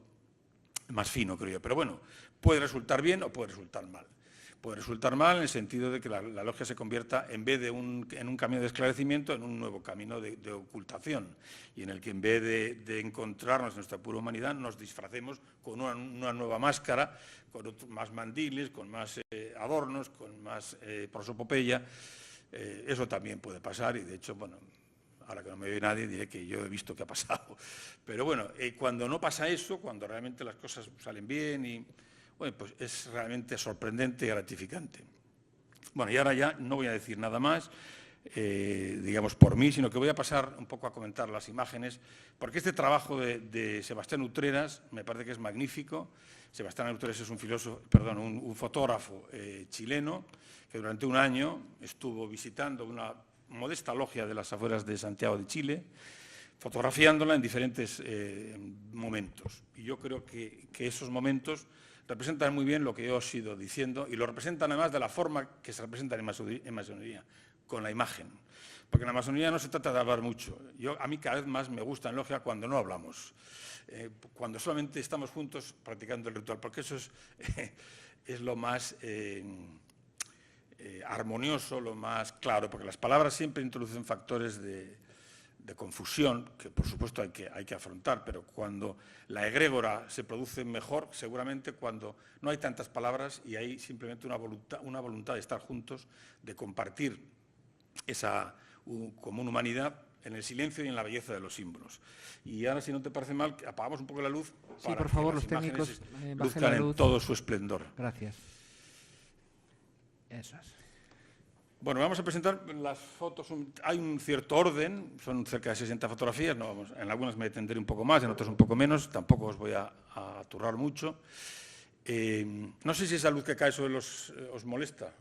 A: más fino, creo yo. Pero bueno, puede resultar bien o puede resultar mal. Puede resultar mal en el sentido de que la logia se convierta, en vez de en un camino de esclarecimiento, en un nuevo camino de ocultación, y en el que en vez de encontrarnos en nuestra pura humanidad, nos disfracemos con una nueva máscara, con más mandiles, con más adornos, con más prosopopeya. Eso también puede pasar y, de hecho, bueno, ahora que no me ve nadie, diré que yo he visto que ha pasado. Pero bueno, cuando no pasa eso, cuando realmente las cosas salen bien, bueno, pues es realmente sorprendente y gratificante. Bueno, y ahora ya no voy a decir nada más, digamos, por mí, sino que voy a pasar un poco a comentar las imágenes, porque este trabajo de Sebastián Utreras me parece que es magnífico. Sebastián Utreras es un fotógrafo chileno que durante un año estuvo visitando una modesta logia de las afueras de Santiago de Chile, fotografiándola en diferentes momentos. Y yo creo que esos momentos representan muy bien lo que yo os he ido diciendo y lo representan además de la forma que se representan en masonería, con la imagen. Porque en la masonería no se trata de hablar mucho. A mí cada vez más me gusta en logia cuando no hablamos, cuando solamente estamos juntos practicando el ritual, porque eso es lo más armonioso, lo más claro, porque las palabras siempre introducen factores de confusión, que por supuesto hay que afrontar, pero cuando la egrégora se produce mejor, seguramente cuando no hay tantas palabras y hay simplemente una voluntad de estar juntos, de compartir esa común humanidad en el silencio y en la belleza de los símbolos. Y ahora, si no te parece mal, apagamos un poco la luz
B: para sí, por favor,
A: que
B: los técnicos
A: luzcan en todo su esplendor.
B: Gracias. Eso es.
A: Bueno, vamos a presentar las fotos. Hay un cierto orden, son cerca de 60 fotografías, en algunas me detendré un poco más, en otras un poco menos, tampoco os voy a aturrar mucho. No sé si esa luz que cae sobre os molesta.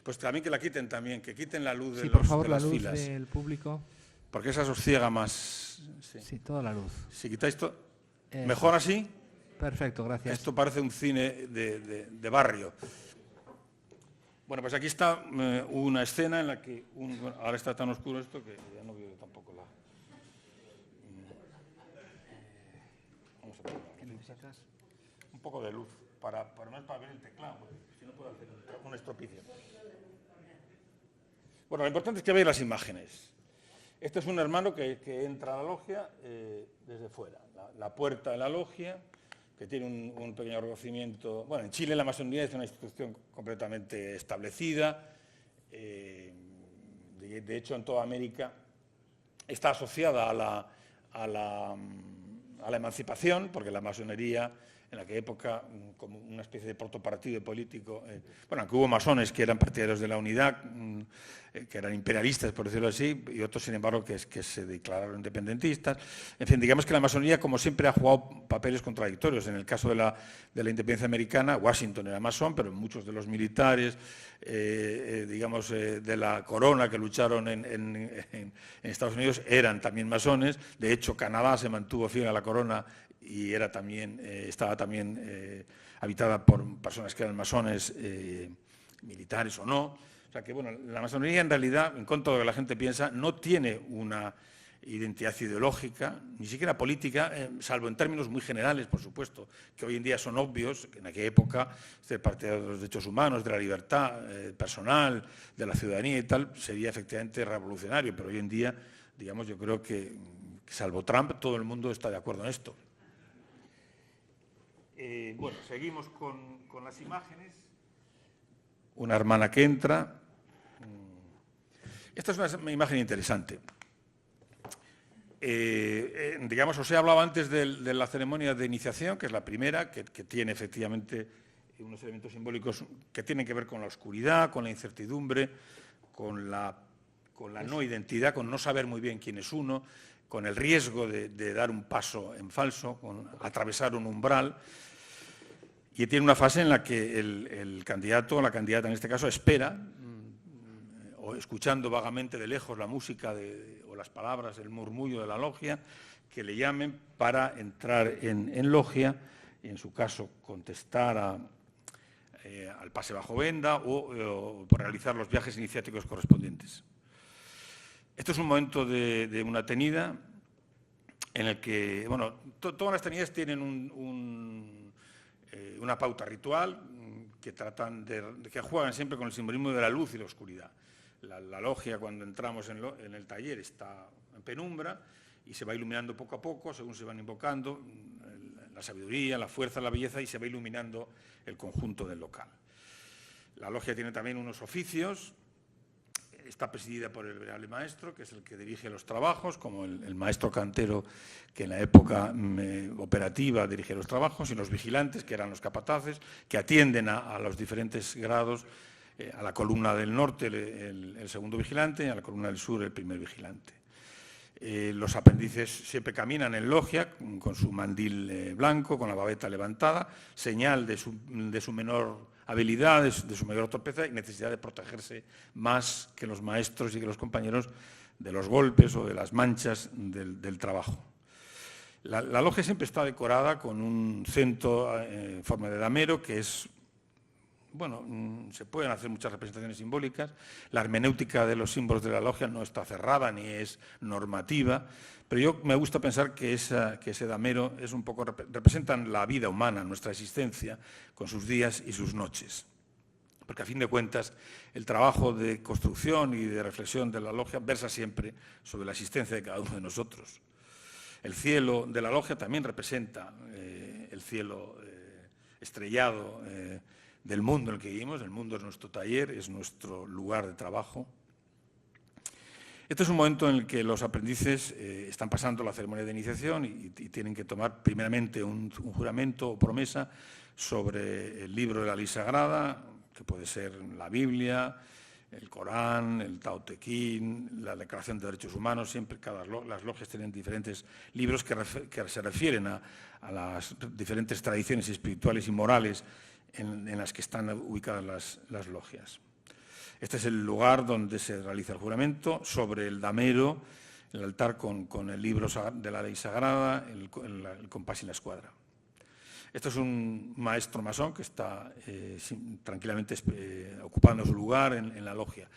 A: Pues también que la quiten también, que quiten la luz de,
B: por favor,
A: de las
B: la luz
A: filas.
B: Del público.
A: Porque esa os ciega más.
B: Sí, toda la luz.
A: Si quitáis todo. ¿Mejor así?
B: Perfecto, gracias.
A: Esto parece un cine de barrio. Bueno, pues aquí está una escena en la que, ahora está tan oscuro esto que ya no veo tampoco la... Vamos a poner
B: ¿Qué necesitas?
A: un poco de luz, para ver el teclado, porque si no puedo hacer un estropicio. Bueno, lo importante es que veáis las imágenes. Este es un hermano que entra a la logia desde fuera, la puerta de la logia, que tiene un pequeño reconocimiento. Bueno, en Chile la masonería es una institución completamente establecida. De hecho, en toda América está asociada a la emancipación, porque la masonería, en aquella época, como una especie de protopartido político, bueno, aunque hubo masones que eran partidarios de la unidad, que eran imperialistas, por decirlo así, y otros, sin embargo, que se declararon independentistas. En fin, digamos que la masonería, como siempre, ha jugado papeles contradictorios. En el caso de la independencia americana, Washington era masón, pero muchos de los militares, digamos, de la corona que lucharon en Estados Unidos eran también masones. De hecho, Canadá se mantuvo fiel a la corona y estaba también habitada por personas que eran masones, militares o no. O sea que, bueno, la masonería en realidad, en contra de lo que la gente piensa, no tiene una identidad ideológica, ni siquiera política, salvo en términos muy generales, por supuesto, que hoy en día son obvios, que en aquella época ser partidario de los derechos humanos, de la libertad personal, de la ciudadanía y tal, sería efectivamente revolucionario, pero hoy en día, digamos, yo creo que salvo Trump, todo el mundo está de acuerdo en esto. Bueno, seguimos con las imágenes. Una hermana que entra. Esta es una imagen interesante. Digamos, os he hablado antes de la ceremonia de iniciación, que es la primera, que tiene efectivamente unos elementos simbólicos que tienen que ver con la oscuridad, con la incertidumbre, con la no identidad, con no saber muy bien quién es uno, con el riesgo de dar un paso en falso, con atravesar un umbral. Y tiene una fase en la que el candidato o la candidata, en este caso, espera, o escuchando vagamente de lejos la música o las palabras, el murmullo de la logia, que le llamen para entrar en logia y, en su caso, contestar al pase bajo venda o por realizar los viajes iniciáticos correspondientes. Esto es un momento de una tenida en el que, bueno, todas las tenidas tienen una pauta ritual que tratan que juegan siempre con el simbolismo de la luz y la oscuridad. La logia, cuando entramos en el taller, está en penumbra y se va iluminando poco a poco, según se van invocando la sabiduría, la fuerza, la belleza, y se va iluminando el conjunto del local. La logia tiene también unos oficios. Está presidida por el venerable maestro, que es el que dirige los trabajos, como el maestro cantero, que en la época operativa dirige los trabajos, y los vigilantes, que eran los capataces, que atienden a los diferentes grados, a la columna del norte el segundo vigilante y a la columna del sur el primer vigilante. Los aprendices siempre caminan en logia con su mandil blanco, con la babeta levantada, señal de su menor habilidad, de su mayor torpeza y necesidad de protegerse más que los maestros y que los compañeros de los golpes o de las manchas del trabajo. La logia siempre está decorada con un centro en forma de damero, que es, bueno, se pueden hacer muchas representaciones simbólicas. La hermenéutica de los símbolos de la logia no está cerrada ni es normativa, pero yo me gusta pensar que ese damero es un poco, representan la vida humana, nuestra existencia, con sus días y sus noches. Porque a fin de cuentas el trabajo de construcción y de reflexión de la logia versa siempre sobre la existencia de cada uno de nosotros. El cielo de la logia también representa el cielo estrellado del mundo en el que vivimos. El mundo es nuestro taller, es nuestro lugar de trabajo. Este es un momento en el que los aprendices están pasando la ceremonia de iniciación y tienen que tomar primeramente un juramento o promesa sobre el libro de la ley sagrada, que puede ser la Biblia, el Corán, el Tao Te Ching, la Declaración de Derechos Humanos. Siempre las logias tienen diferentes libros que se refieren a las diferentes tradiciones espirituales y morales en las que están ubicadas las logias. Este es el lugar donde se realiza el juramento. Sobre el damero, el altar con el libro de la ley sagrada, el compás y la escuadra. Este es un maestro masón que está tranquilamente ocupando su lugar en la logia.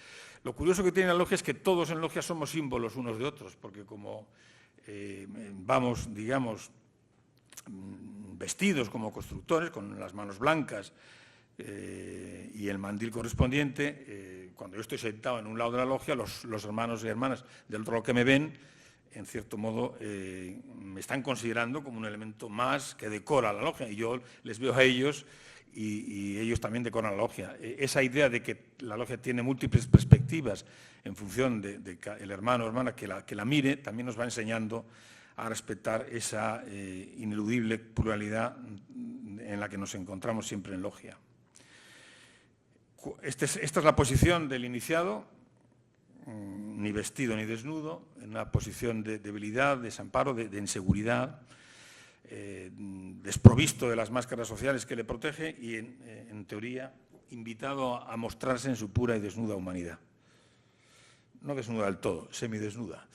A: Lo curioso que tiene la logia es que todos en logia somos símbolos unos de otros, porque como vamos, digamos, vestidos como constructores, con las manos blancas y el mandil correspondiente, cuando yo estoy sentado en un lado de la logia, los hermanos y hermanas del otro lado que me ven, en cierto modo, me están considerando como un elemento más que decora la logia, y yo les veo a ellos y ellos también decoran la logia. Esa idea de que la logia tiene múltiples perspectivas en función de el hermano o hermana que la mire, también nos va enseñando a respetar esa ineludible pluralidad en la que nos encontramos siempre en logia. Esta es la posición del iniciado, ni vestido ni desnudo, en una posición de debilidad, de desamparo, de inseguridad, desprovisto de las máscaras sociales que le protege y, en teoría, invitado a mostrarse en su pura y desnuda humanidad. No desnuda del todo, semidesnuda.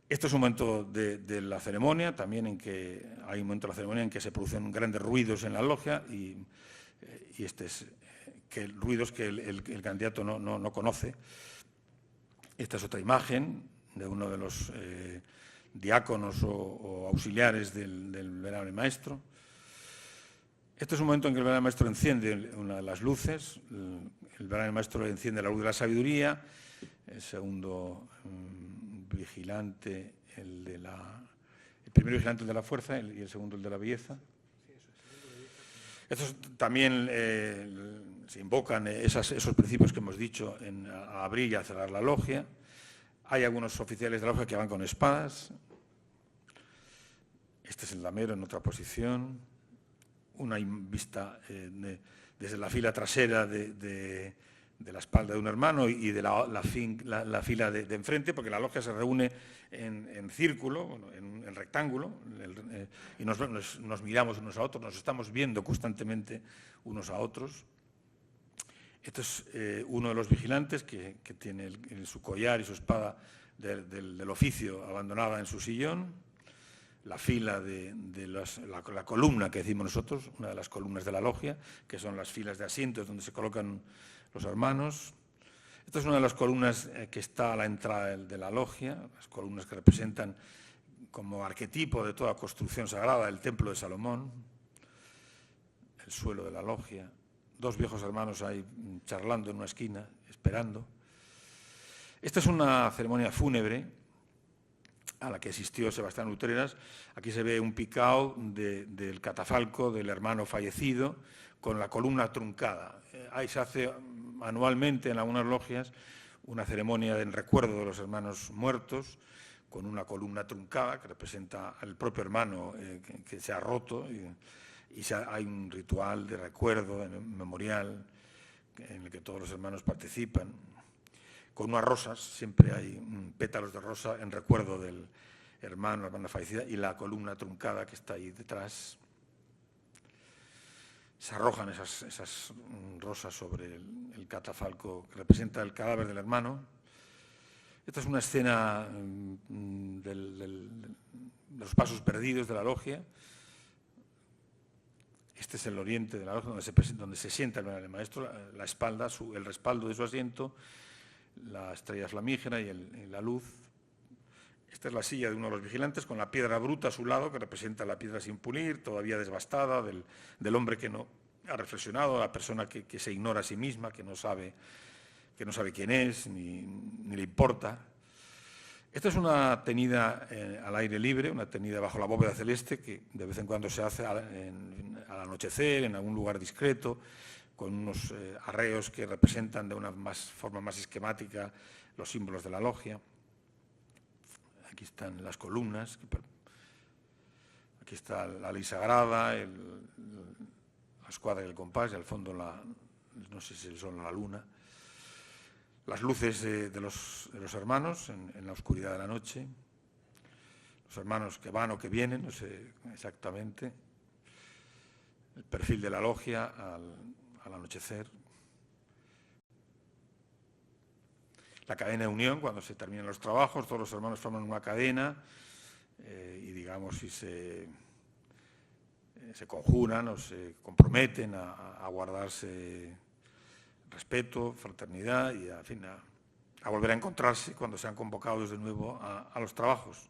A: Esto es un momento de la ceremonia, también hay un momento de la ceremonia en que se producen grandes ruidos en la logia y este es ruidos que el candidato no conoce. Esta es otra imagen de uno de los diáconos o auxiliares del venerable maestro. Este es un momento en que el venerable maestro enciende una de las luces. El venerable maestro enciende la luz de la sabiduría. El segundo vigilante, el primer vigilante, el de la fuerza, y el segundo, el de la belleza. Estos también se invocan esos principios que hemos dicho en abrir y a cerrar la logia. Hay algunos oficiales de la logia que van con espadas. Este es el damero en otra posición. Una vista desde la fila trasera de la espalda de un hermano y de la fila de enfrente, porque la logia se reúne en círculo, en rectángulo, y nos miramos unos a otros, nos estamos viendo constantemente unos a otros. Este es uno de los vigilantes que tiene su collar y su espada del oficio abandonada en su sillón. la fila la columna que decimos nosotros, una de las columnas de la logia, que son las filas de asientos donde se colocan los hermanos. Esta es una de las columnas que está a la entrada de la logia, las columnas que representan como arquetipo de toda construcción sagrada el templo de Salomón, el suelo de la logia, dos viejos hermanos ahí charlando en una esquina, esperando. Esta es una ceremonia fúnebre a la que asistió Sebastián Utreras. Aquí se ve un picao del catafalco del hermano fallecido con la columna truncada. Ahí se hace anualmente en algunas logias una ceremonia en recuerdo de los hermanos muertos con una columna truncada que representa al propio hermano que se ha roto y hay un ritual de recuerdo, memorial, en el que todos los hermanos participan. Con unas rosas, siempre hay pétalos de rosa en recuerdo del hermano, la hermana fallecida, y la columna truncada que está ahí detrás. Se arrojan esas rosas sobre el catafalco que representa el cadáver del hermano. Esta es una escena de los pasos perdidos de la logia. Este es el oriente de la logia donde se sienta el maestro, la espalda, el respaldo de su asiento, la estrella flamígera y la luz. Esta es la silla de uno de los vigilantes con la piedra bruta a su lado, que representa la piedra sin pulir, todavía desbastada, del hombre que no ha reflexionado, la persona que se ignora a sí misma, que no sabe quién es, ni le importa. Esta es una tenida al aire libre, una tenida bajo la bóveda celeste, que de vez en cuando se hace al anochecer, en algún lugar discreto, con unos arreos que representan de una forma más esquemática los símbolos de la logia. Aquí están las columnas, aquí está la ley sagrada, la escuadra y el compás, y al fondo no sé si son la luna. Las luces de los hermanos en la oscuridad de la noche, los hermanos que van o que vienen, no sé exactamente, el perfil de la logia al anochecer, la cadena de unión, cuando se terminan los trabajos, todos los hermanos forman una cadena y digamos si se conjuran o se comprometen a guardarse respeto, fraternidad y a volver a encontrarse cuando sean convocados de nuevo a los trabajos.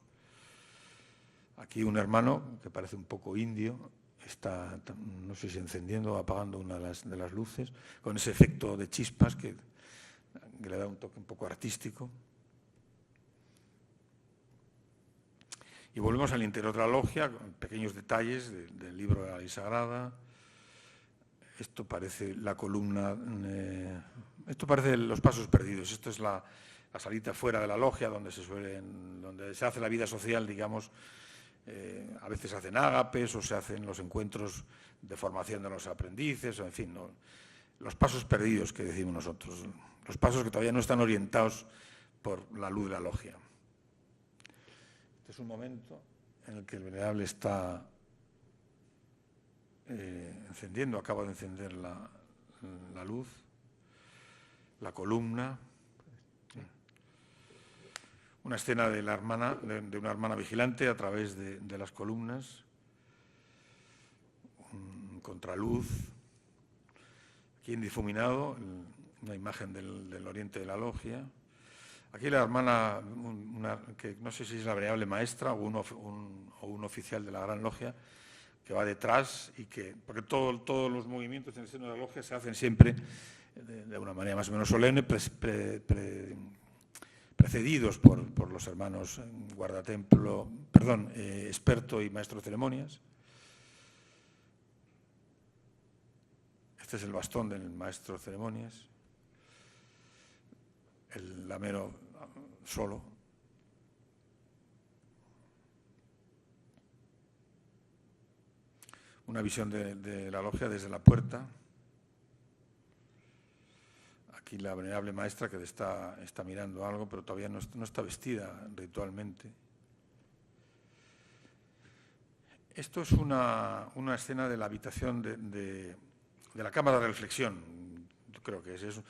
A: Aquí un hermano que parece un poco indio está, no sé si encendiendo o apagando una de las luces, con ese efecto de chispas que le da un toque un poco artístico. Y volvemos al interior de la logia, con pequeños detalles del libro de la Ley Sagrada. Esto parece la columna, esto parece los pasos perdidos. Esto es la salita fuera de la logia donde se hace la vida social, digamos. A veces se hacen ágapes o se hacen los encuentros de formación de los aprendices, o en fin, ¿no? Los pasos perdidos que decimos nosotros, los pasos que todavía no están orientados por la luz de la logia. Este es un momento en el que el venerable está encendiendo, acaba de encender la luz, la columna. Una escena de una hermana vigilante a través de las columnas, un contraluz, aquí en difuminado, una imagen del oriente de la logia. Aquí la hermana, que no sé si es la venerable maestra o un oficial de la gran logia, que va detrás porque todos los movimientos en el seno de la logia se hacen siempre de una manera más o menos solemne, precedidos por los hermanos guardatemplo, experto y maestro de ceremonias. Este es el bastón del maestro de ceremonias, el lamero solo. Una visión de la logia desde la puerta. Aquí la venerable maestra que está mirando algo, pero todavía no está vestida ritualmente. Esto es una escena de la habitación de la cámara de reflexión. Yo creo que es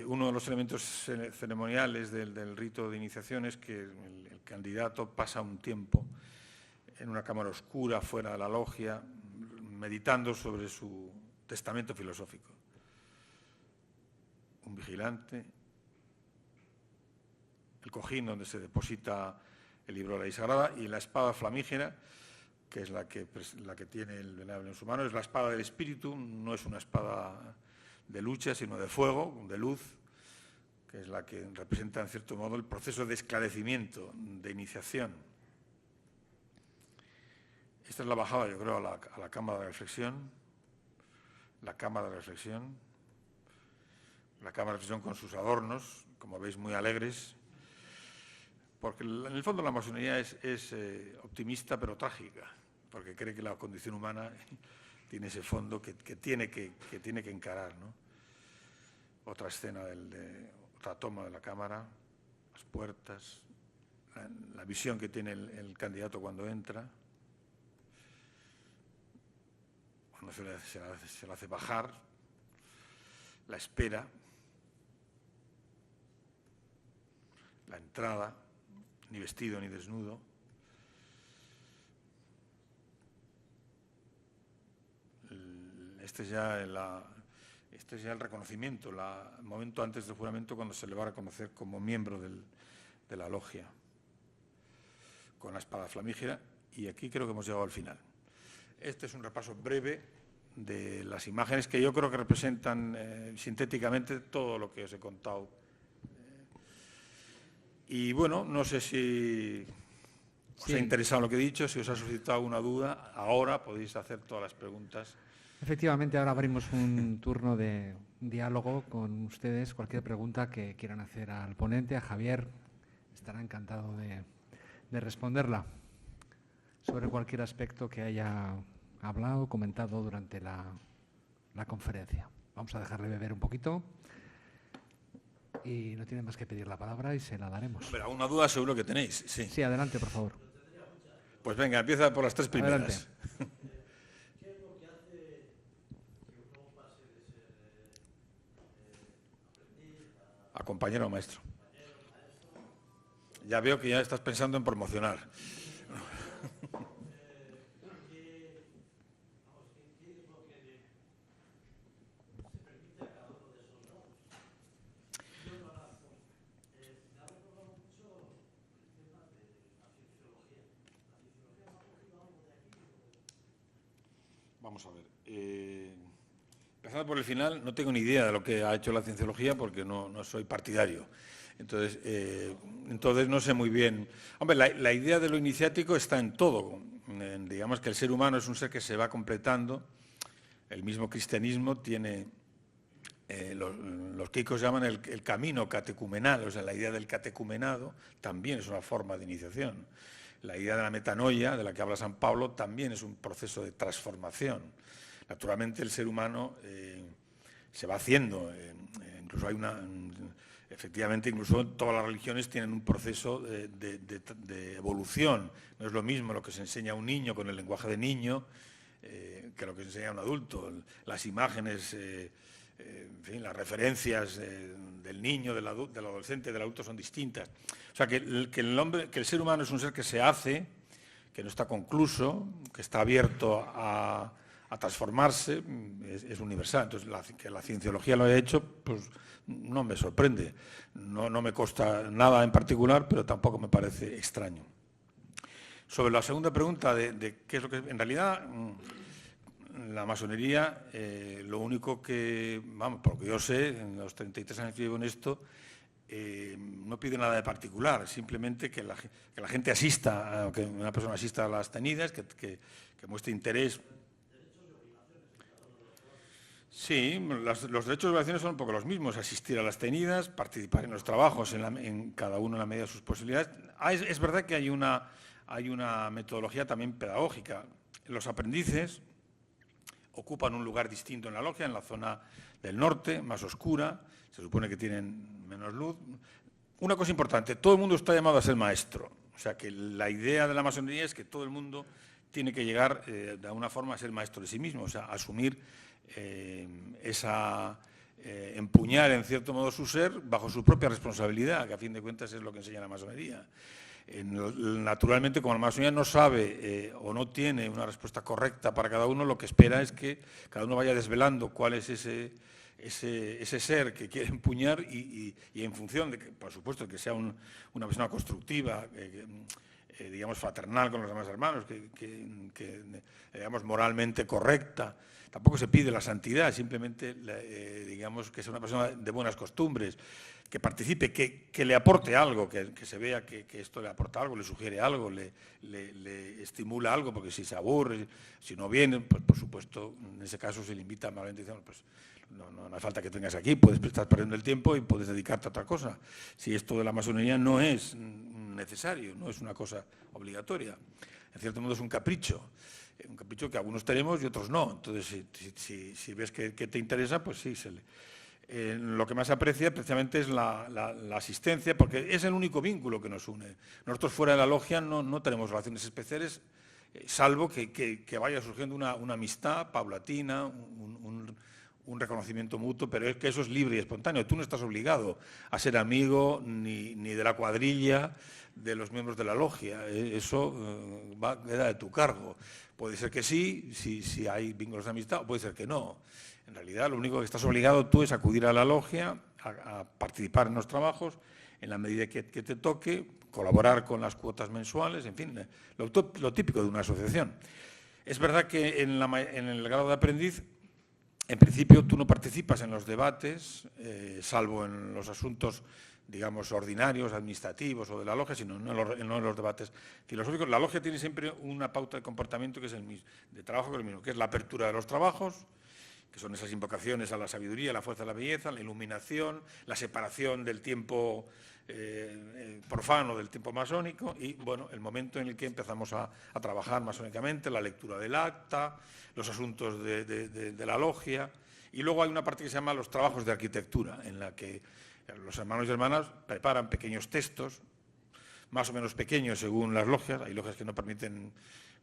A: uno de los elementos ceremoniales del rito de iniciación es que el candidato pasa un tiempo en una cámara oscura, fuera de la logia, meditando sobre su testamento filosófico. Un vigilante, el cojín donde se deposita el libro de la ley sagrada y la espada flamígera, que es la que tiene el venerable en su mano. Es la espada del espíritu, no es una espada de lucha, sino de fuego, de luz, que es la que representa, en cierto modo, el proceso de esclarecimiento, de iniciación. Esta es la bajada, yo creo, a la cámara de reflexión. La cámara de reflexión. La cámara de reflexión con sus adornos, como veis, muy alegres. Porque en el fondo la masonería es optimista pero trágica, porque cree que la condición humana tiene ese fondo que tiene que encarar, ¿no? Otra escena, otra toma de la cámara, las puertas, la visión que tiene el candidato cuando entra, cuando se le hace bajar, la espera, la entrada, ni vestido ni desnudo. Este es ya el reconocimiento, el momento antes del juramento, cuando se le va a reconocer como miembro de la logia, con la espada flamígera, y aquí creo que hemos llegado al final. Este es un repaso breve de las imágenes que yo creo que representan sintéticamente todo lo que os he contado. Y bueno, no sé si os ha interesado lo que he dicho, si os ha suscitado alguna duda. Ahora podéis hacer todas las preguntas.
B: Efectivamente, ahora abrimos un turno de diálogo con ustedes. Cualquier pregunta que quieran hacer al ponente, a Javier, estará encantado de responderla sobre cualquier aspecto que haya hablado, comentado durante la conferencia. Vamos a dejarle beber un poquito. Y no tiene más que pedir la palabra y se la daremos.
A: Pero alguna duda seguro que tenéis. Sí,
B: sí, adelante, por favor.
A: Pues venga, empieza por las tres primeras.
B: Adelante.
C: ¿Qué es lo que hace que uno pase de ser aprendiz
A: a compañero o maestro? Ya veo que ya estás pensando en promocionar. Vamos a ver. Empezando por el final, no tengo ni idea de lo que ha hecho la cienciología porque no soy partidario. Entonces no sé muy bien. Hombre, la idea de lo iniciático está en todo. Digamos que el ser humano es un ser que se va completando. El mismo cristianismo tiene, los químicos llaman el camino catecumenal, o sea, la idea del catecumenado también es una forma de iniciación. La idea de la metanoia, de la que habla San Pablo, también es un proceso de transformación. Naturalmente el ser humano se va haciendo, incluso hay efectivamente, incluso todas las religiones tienen un proceso de evolución. No es lo mismo lo que se enseña a un niño con el lenguaje de niño que lo que se enseña a un adulto. Las imágenes, en fin, las referencias del niño, del adolescente, del adulto son distintas. O sea, que el ser humano es un ser que se hace, que no está concluso, que está abierto a transformarse, es universal. Entonces, que la cienciología lo haya hecho, pues no me sorprende. No me consta nada en particular, pero tampoco me parece extraño. Sobre la segunda pregunta de qué es lo que... En realidad, la masonería, lo único que, vamos, por lo que yo sé, en los 33 años que llevo en esto, no pide nada de particular, simplemente que la gente asista, que una persona asista a las tenidas, que muestre interés. Sí, los derechos y obligaciones son un poco los mismos: asistir a las tenidas, participar en los trabajos, en cada uno en la medida de sus posibilidades. Es verdad que hay una metodología también pedagógica. Los aprendices ocupan un lugar distinto en la logia, en la zona del norte, más oscura, se supone que tienen menos luz. Una cosa importante, todo el mundo está llamado a ser maestro, o sea que la idea de la masonería es que todo el mundo tiene que llegar de alguna forma a ser maestro de sí mismo, o sea, asumir empuñar en cierto modo su ser bajo su propia responsabilidad, que a fin de cuentas es lo que enseña la masonería. Naturalmente, como la masonería no sabe o no tiene una respuesta correcta para cada uno, lo que espera es que cada uno vaya desvelando cuál es ese ser que quiere empuñar y en función de que, por supuesto, que sea una persona constructiva, digamos, fraternal con los demás hermanos, digamos, moralmente correcta. Tampoco se pide la santidad, simplemente, digamos, que sea una persona de buenas costumbres, que participe, que le aporte algo, que se vea que esto le aporta algo, le sugiere algo, le estimula algo, porque si se aburre, si no viene, pues por supuesto, en ese caso se le invita amablemente diciendo, pues no hace falta que tengas aquí, puedes estar perdiendo el tiempo y puedes dedicarte a otra cosa. Si esto de la masonería no es necesario, no es una cosa obligatoria, en cierto modo es un capricho que algunos tenemos y otros no. Entonces, si ves que te interesa, pues sí, lo que más se aprecia precisamente es la asistencia, porque es el único vínculo que nos une. Nosotros fuera de la logia no tenemos relaciones especiales, salvo que vaya surgiendo una amistad paulatina, un reconocimiento mutuo, pero es que eso es libre y espontáneo. Tú no estás obligado a ser amigo ni de la cuadrilla de los miembros de la logia. Eso queda de tu cargo. Puede ser que sí, si hay vínculos de amistad, o puede ser que no. En realidad, lo único que estás obligado tú es acudir a la logia, a participar en los trabajos, en la medida que te toque, colaborar con las cuotas mensuales, en fin, lo típico de una asociación. Es verdad que en el grado de aprendiz, en principio, tú no participas en los debates, salvo en los asuntos, digamos, ordinarios, administrativos o de la logia, sino no en los debates filosóficos. La logia tiene siempre una pauta de comportamiento que es el mismo, de trabajo que es el mismo, que es la apertura de los trabajos, que son esas invocaciones a la sabiduría, a la fuerza de la belleza, la iluminación, la separación del tiempo profano del tiempo masónico y, bueno, el momento en el que empezamos a trabajar masónicamente, la lectura del acta, los asuntos de la logia, y luego hay una parte que se llama los trabajos de arquitectura, en la que los hermanos y hermanas preparan pequeños textos, más o menos pequeños según las logias. Hay logias que no permiten,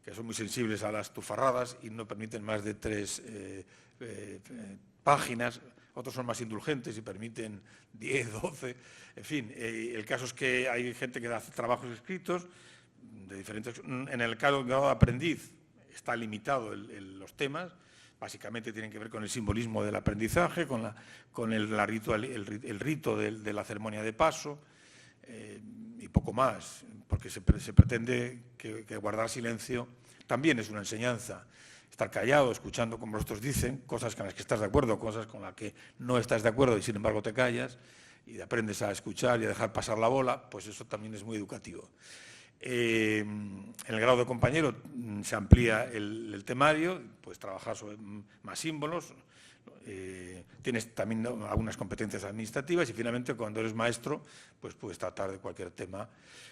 A: que son muy sensibles a las tufarradas y no permiten más de 3 páginas, otros son más indulgentes y permiten 10, 12, en fin. El caso es que hay gente que hace trabajos escritos de diferentes. En el caso de aprendiz está limitado los temas, básicamente tienen que ver con el simbolismo del aprendizaje, con el rito de la ceremonia de paso y poco más, porque se pretende que guardar silencio también es una enseñanza. Estar callado, escuchando como los otros dicen, cosas con las que estás de acuerdo, cosas con las que no estás de acuerdo y sin embargo te callas y aprendes a escuchar y a dejar pasar la bola, pues eso también es muy educativo. En el grado de compañero se amplía el temario, puedes trabajar sobre más símbolos, tienes también algunas competencias administrativas y finalmente cuando eres maestro pues puedes tratar de cualquier tema.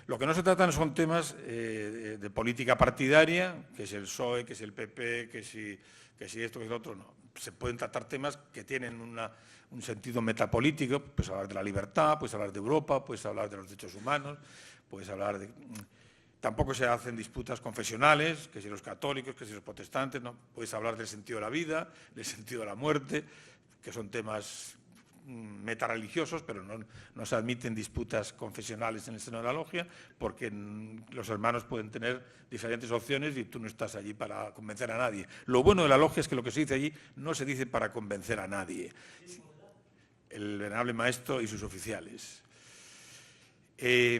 A: Lo que no se tratan son temas de política partidaria, que es el PSOE, que es el PP, que si esto, que es lo otro, no. Se pueden tratar temas que tienen un sentido metapolítico, puedes hablar de la libertad, puedes hablar de Europa, puedes hablar de los derechos humanos, puedes hablar de... Tampoco se hacen disputas confesionales, que si los católicos, que si los protestantes, no. Puedes hablar del sentido de la vida, del sentido de la muerte, que son temas metareligiosos, pero no se admiten disputas confesionales en el seno de la logia, porque los hermanos pueden tener diferentes opciones y tú no estás allí para convencer a nadie. Lo bueno de la logia es que lo que se dice allí no se dice para convencer a nadie. El venerable maestro y sus oficiales. Y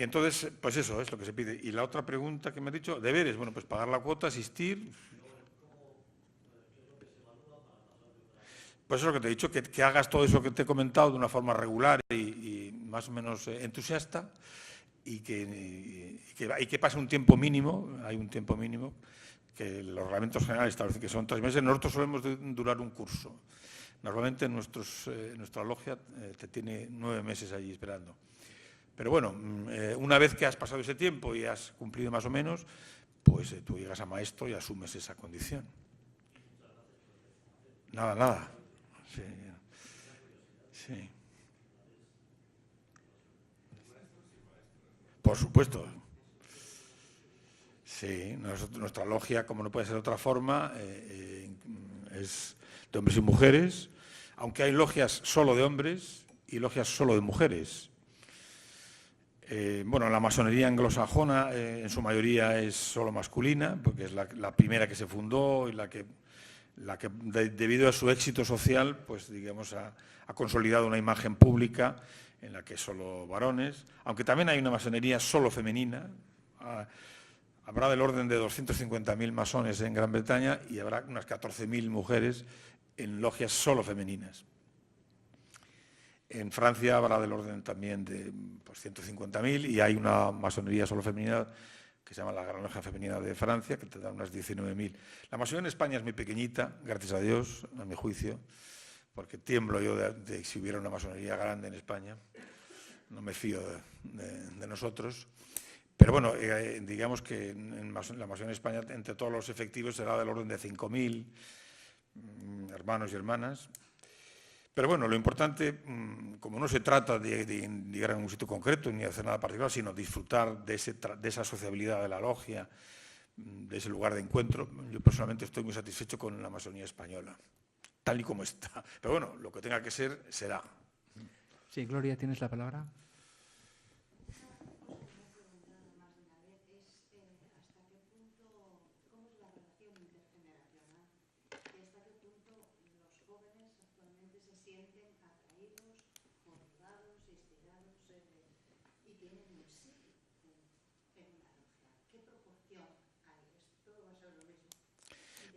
A: entonces, pues eso es lo que se pide. Y la otra pregunta que me ha dicho, deberes, bueno, pues pagar la cuota, asistir. Pues eso es lo que te he dicho, que hagas todo eso que te he comentado de una forma regular y más o menos entusiasta y que pase un tiempo mínimo, hay un tiempo mínimo, que los reglamentos generales establecen que son 3 meses, nosotros solemos durar un curso. Normalmente nuestra logia te tiene 9 meses allí esperando. Pero bueno, una vez que has pasado ese tiempo y has cumplido más o menos, pues tú llegas a maestro y asumes esa condición. Nada. Sí. Sí. Por supuesto. Sí, nuestra logia, como no puede ser de otra forma, es de hombres y mujeres, aunque hay logias solo de hombres y logias solo de mujeres. Bueno, la masonería anglosajona en su mayoría es solo masculina, porque es la primera que se fundó y la que debido a su éxito social, pues digamos, ha consolidado una imagen pública en la que solo varones, aunque también hay una masonería solo femenina. Habrá del orden de 250.000 masones en Gran Bretaña y habrá unas 14.000 mujeres en logias solo femeninas. En Francia habrá del orden también de 150.000 y hay una masonería solo femenina que se llama la Gran Logia Femenina de Francia, que tendrá unas 19.000. La masonería en España es muy pequeñita, gracias a Dios, a mi juicio, porque tiemblo yo de si hubiera una masonería grande en España. No me fío de nosotros. Pero bueno, digamos que en la masonería en España, entre todos los efectivos, será del orden de 5.000 hermanos y hermanas. Pero bueno, lo importante, como no se trata de llegar a un sitio concreto ni de hacer nada particular, sino disfrutar de esa sociabilidad de la logia, de ese lugar de encuentro, yo personalmente estoy muy satisfecho con la masonería española, tal y como está. Pero bueno, lo que tenga que ser, será.
B: Sí, Gloria, ¿tienes la palabra?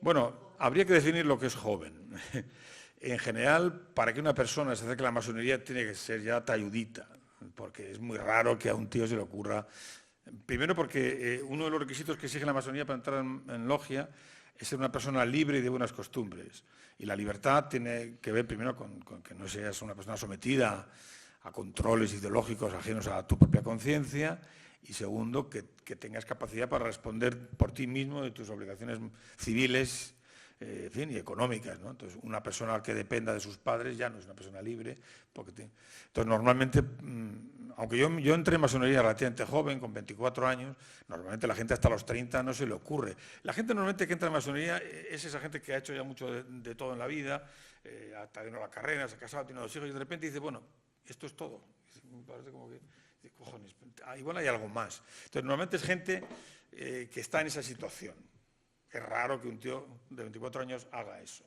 A: Bueno, habría que definir lo que es joven. En general, para que una persona se acerque a la masonería tiene que ser ya talludita, porque es muy raro que a un tío se le ocurra. Primero porque uno de los requisitos que exige la masonería para entrar en logia es ser una persona libre y de buenas costumbres. Y la libertad tiene que ver primero con que no seas una persona sometida a controles ideológicos ajenos a tu propia conciencia, y segundo, que tengas capacidad para responder por ti mismo de tus obligaciones civiles, en fin, y económicas, ¿no? Entonces, una persona que dependa de sus padres ya no es una persona libre. Entonces, normalmente, aunque yo entré en masonería relativamente joven, con 24 años, normalmente la gente hasta los 30 no se le ocurre. La gente normalmente que entra en masonería es esa gente que ha hecho ya mucho de todo en la vida, ha terminado la carrera, se ha casado, tiene 2 hijos, y de repente dice, bueno, esto es todo. Me parece como que, cojones, igual hay algo más. Entonces, normalmente es gente que está en esa situación. Es raro que un tío de 24 años haga eso.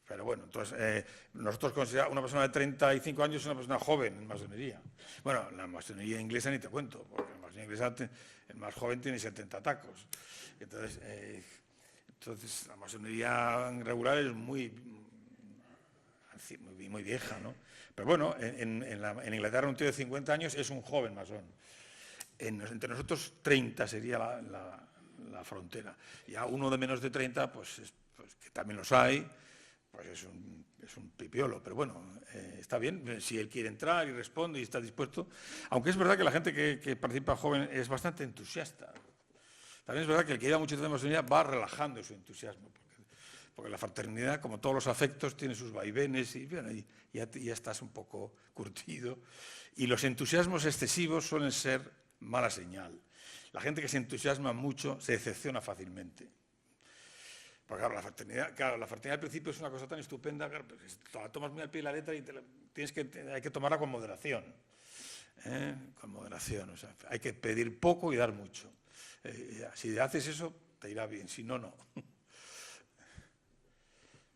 A: Pero bueno, entonces nosotros consideramos una persona de 35 años una persona joven en masonería. Bueno, la masonería inglesa ni te cuento, porque la masonería inglesa el más joven tiene 70 tacos. Entonces la masonería regular es muy vieja, ¿no? Pero bueno, en Inglaterra un tío de 50 años es un joven masón. Entre nosotros 30 sería la frontera. Ya uno de menos de 30, pues que también los hay, pues es un pipiolo. Pero bueno, está bien, si él quiere entrar y responde y está dispuesto. Aunque es verdad que la gente que participa joven es bastante entusiasta. También es verdad que el que lleva mucho tiempo en masonería va relajando su entusiasmo. Porque la fraternidad, como todos los afectos, tiene sus vaivenes y bueno, ya estás un poco curtido. Y los entusiasmos excesivos suelen ser mala señal. La gente que se entusiasma mucho se decepciona fácilmente. Porque claro, la fraternidad al principio es una cosa tan estupenda, claro, pues, la tomas muy al pie de la letra y hay que tomarla con moderación. Con moderación, o sea, hay que pedir poco y dar mucho. Si haces eso, te irá bien, si no, no.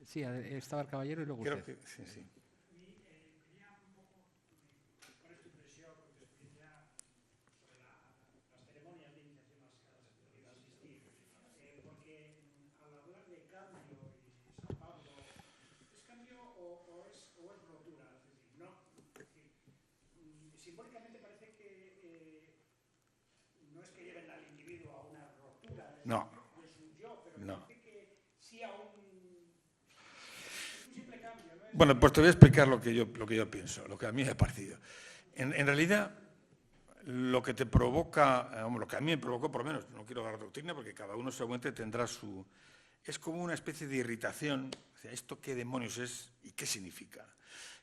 B: Sí, estaba el caballero y luego
A: Creo
B: usted.
A: que sí.
C: Quería un poco, ¿cuál es tu impresión, tu experiencia sobre las ceremonias de iniciación a las que has podido asistir? Porque al hablar de cambio y San Pablo, ¿es cambio o es rotura? Es decir, no. Es decir, simbólicamente parece que no es que lleven al individuo a una rotura de su yo, pero parece que sí a un simple cambio, ¿no?
A: Bueno, pues te voy a explicar lo que yo pienso, lo que a mí me ha parecido. En realidad, lo que te provoca, lo que a mí me provocó, por lo menos, no quiero dar doctrina porque cada uno seguramente tendrá su... Es como una especie de irritación, o sea, ¿esto qué demonios es y qué significa?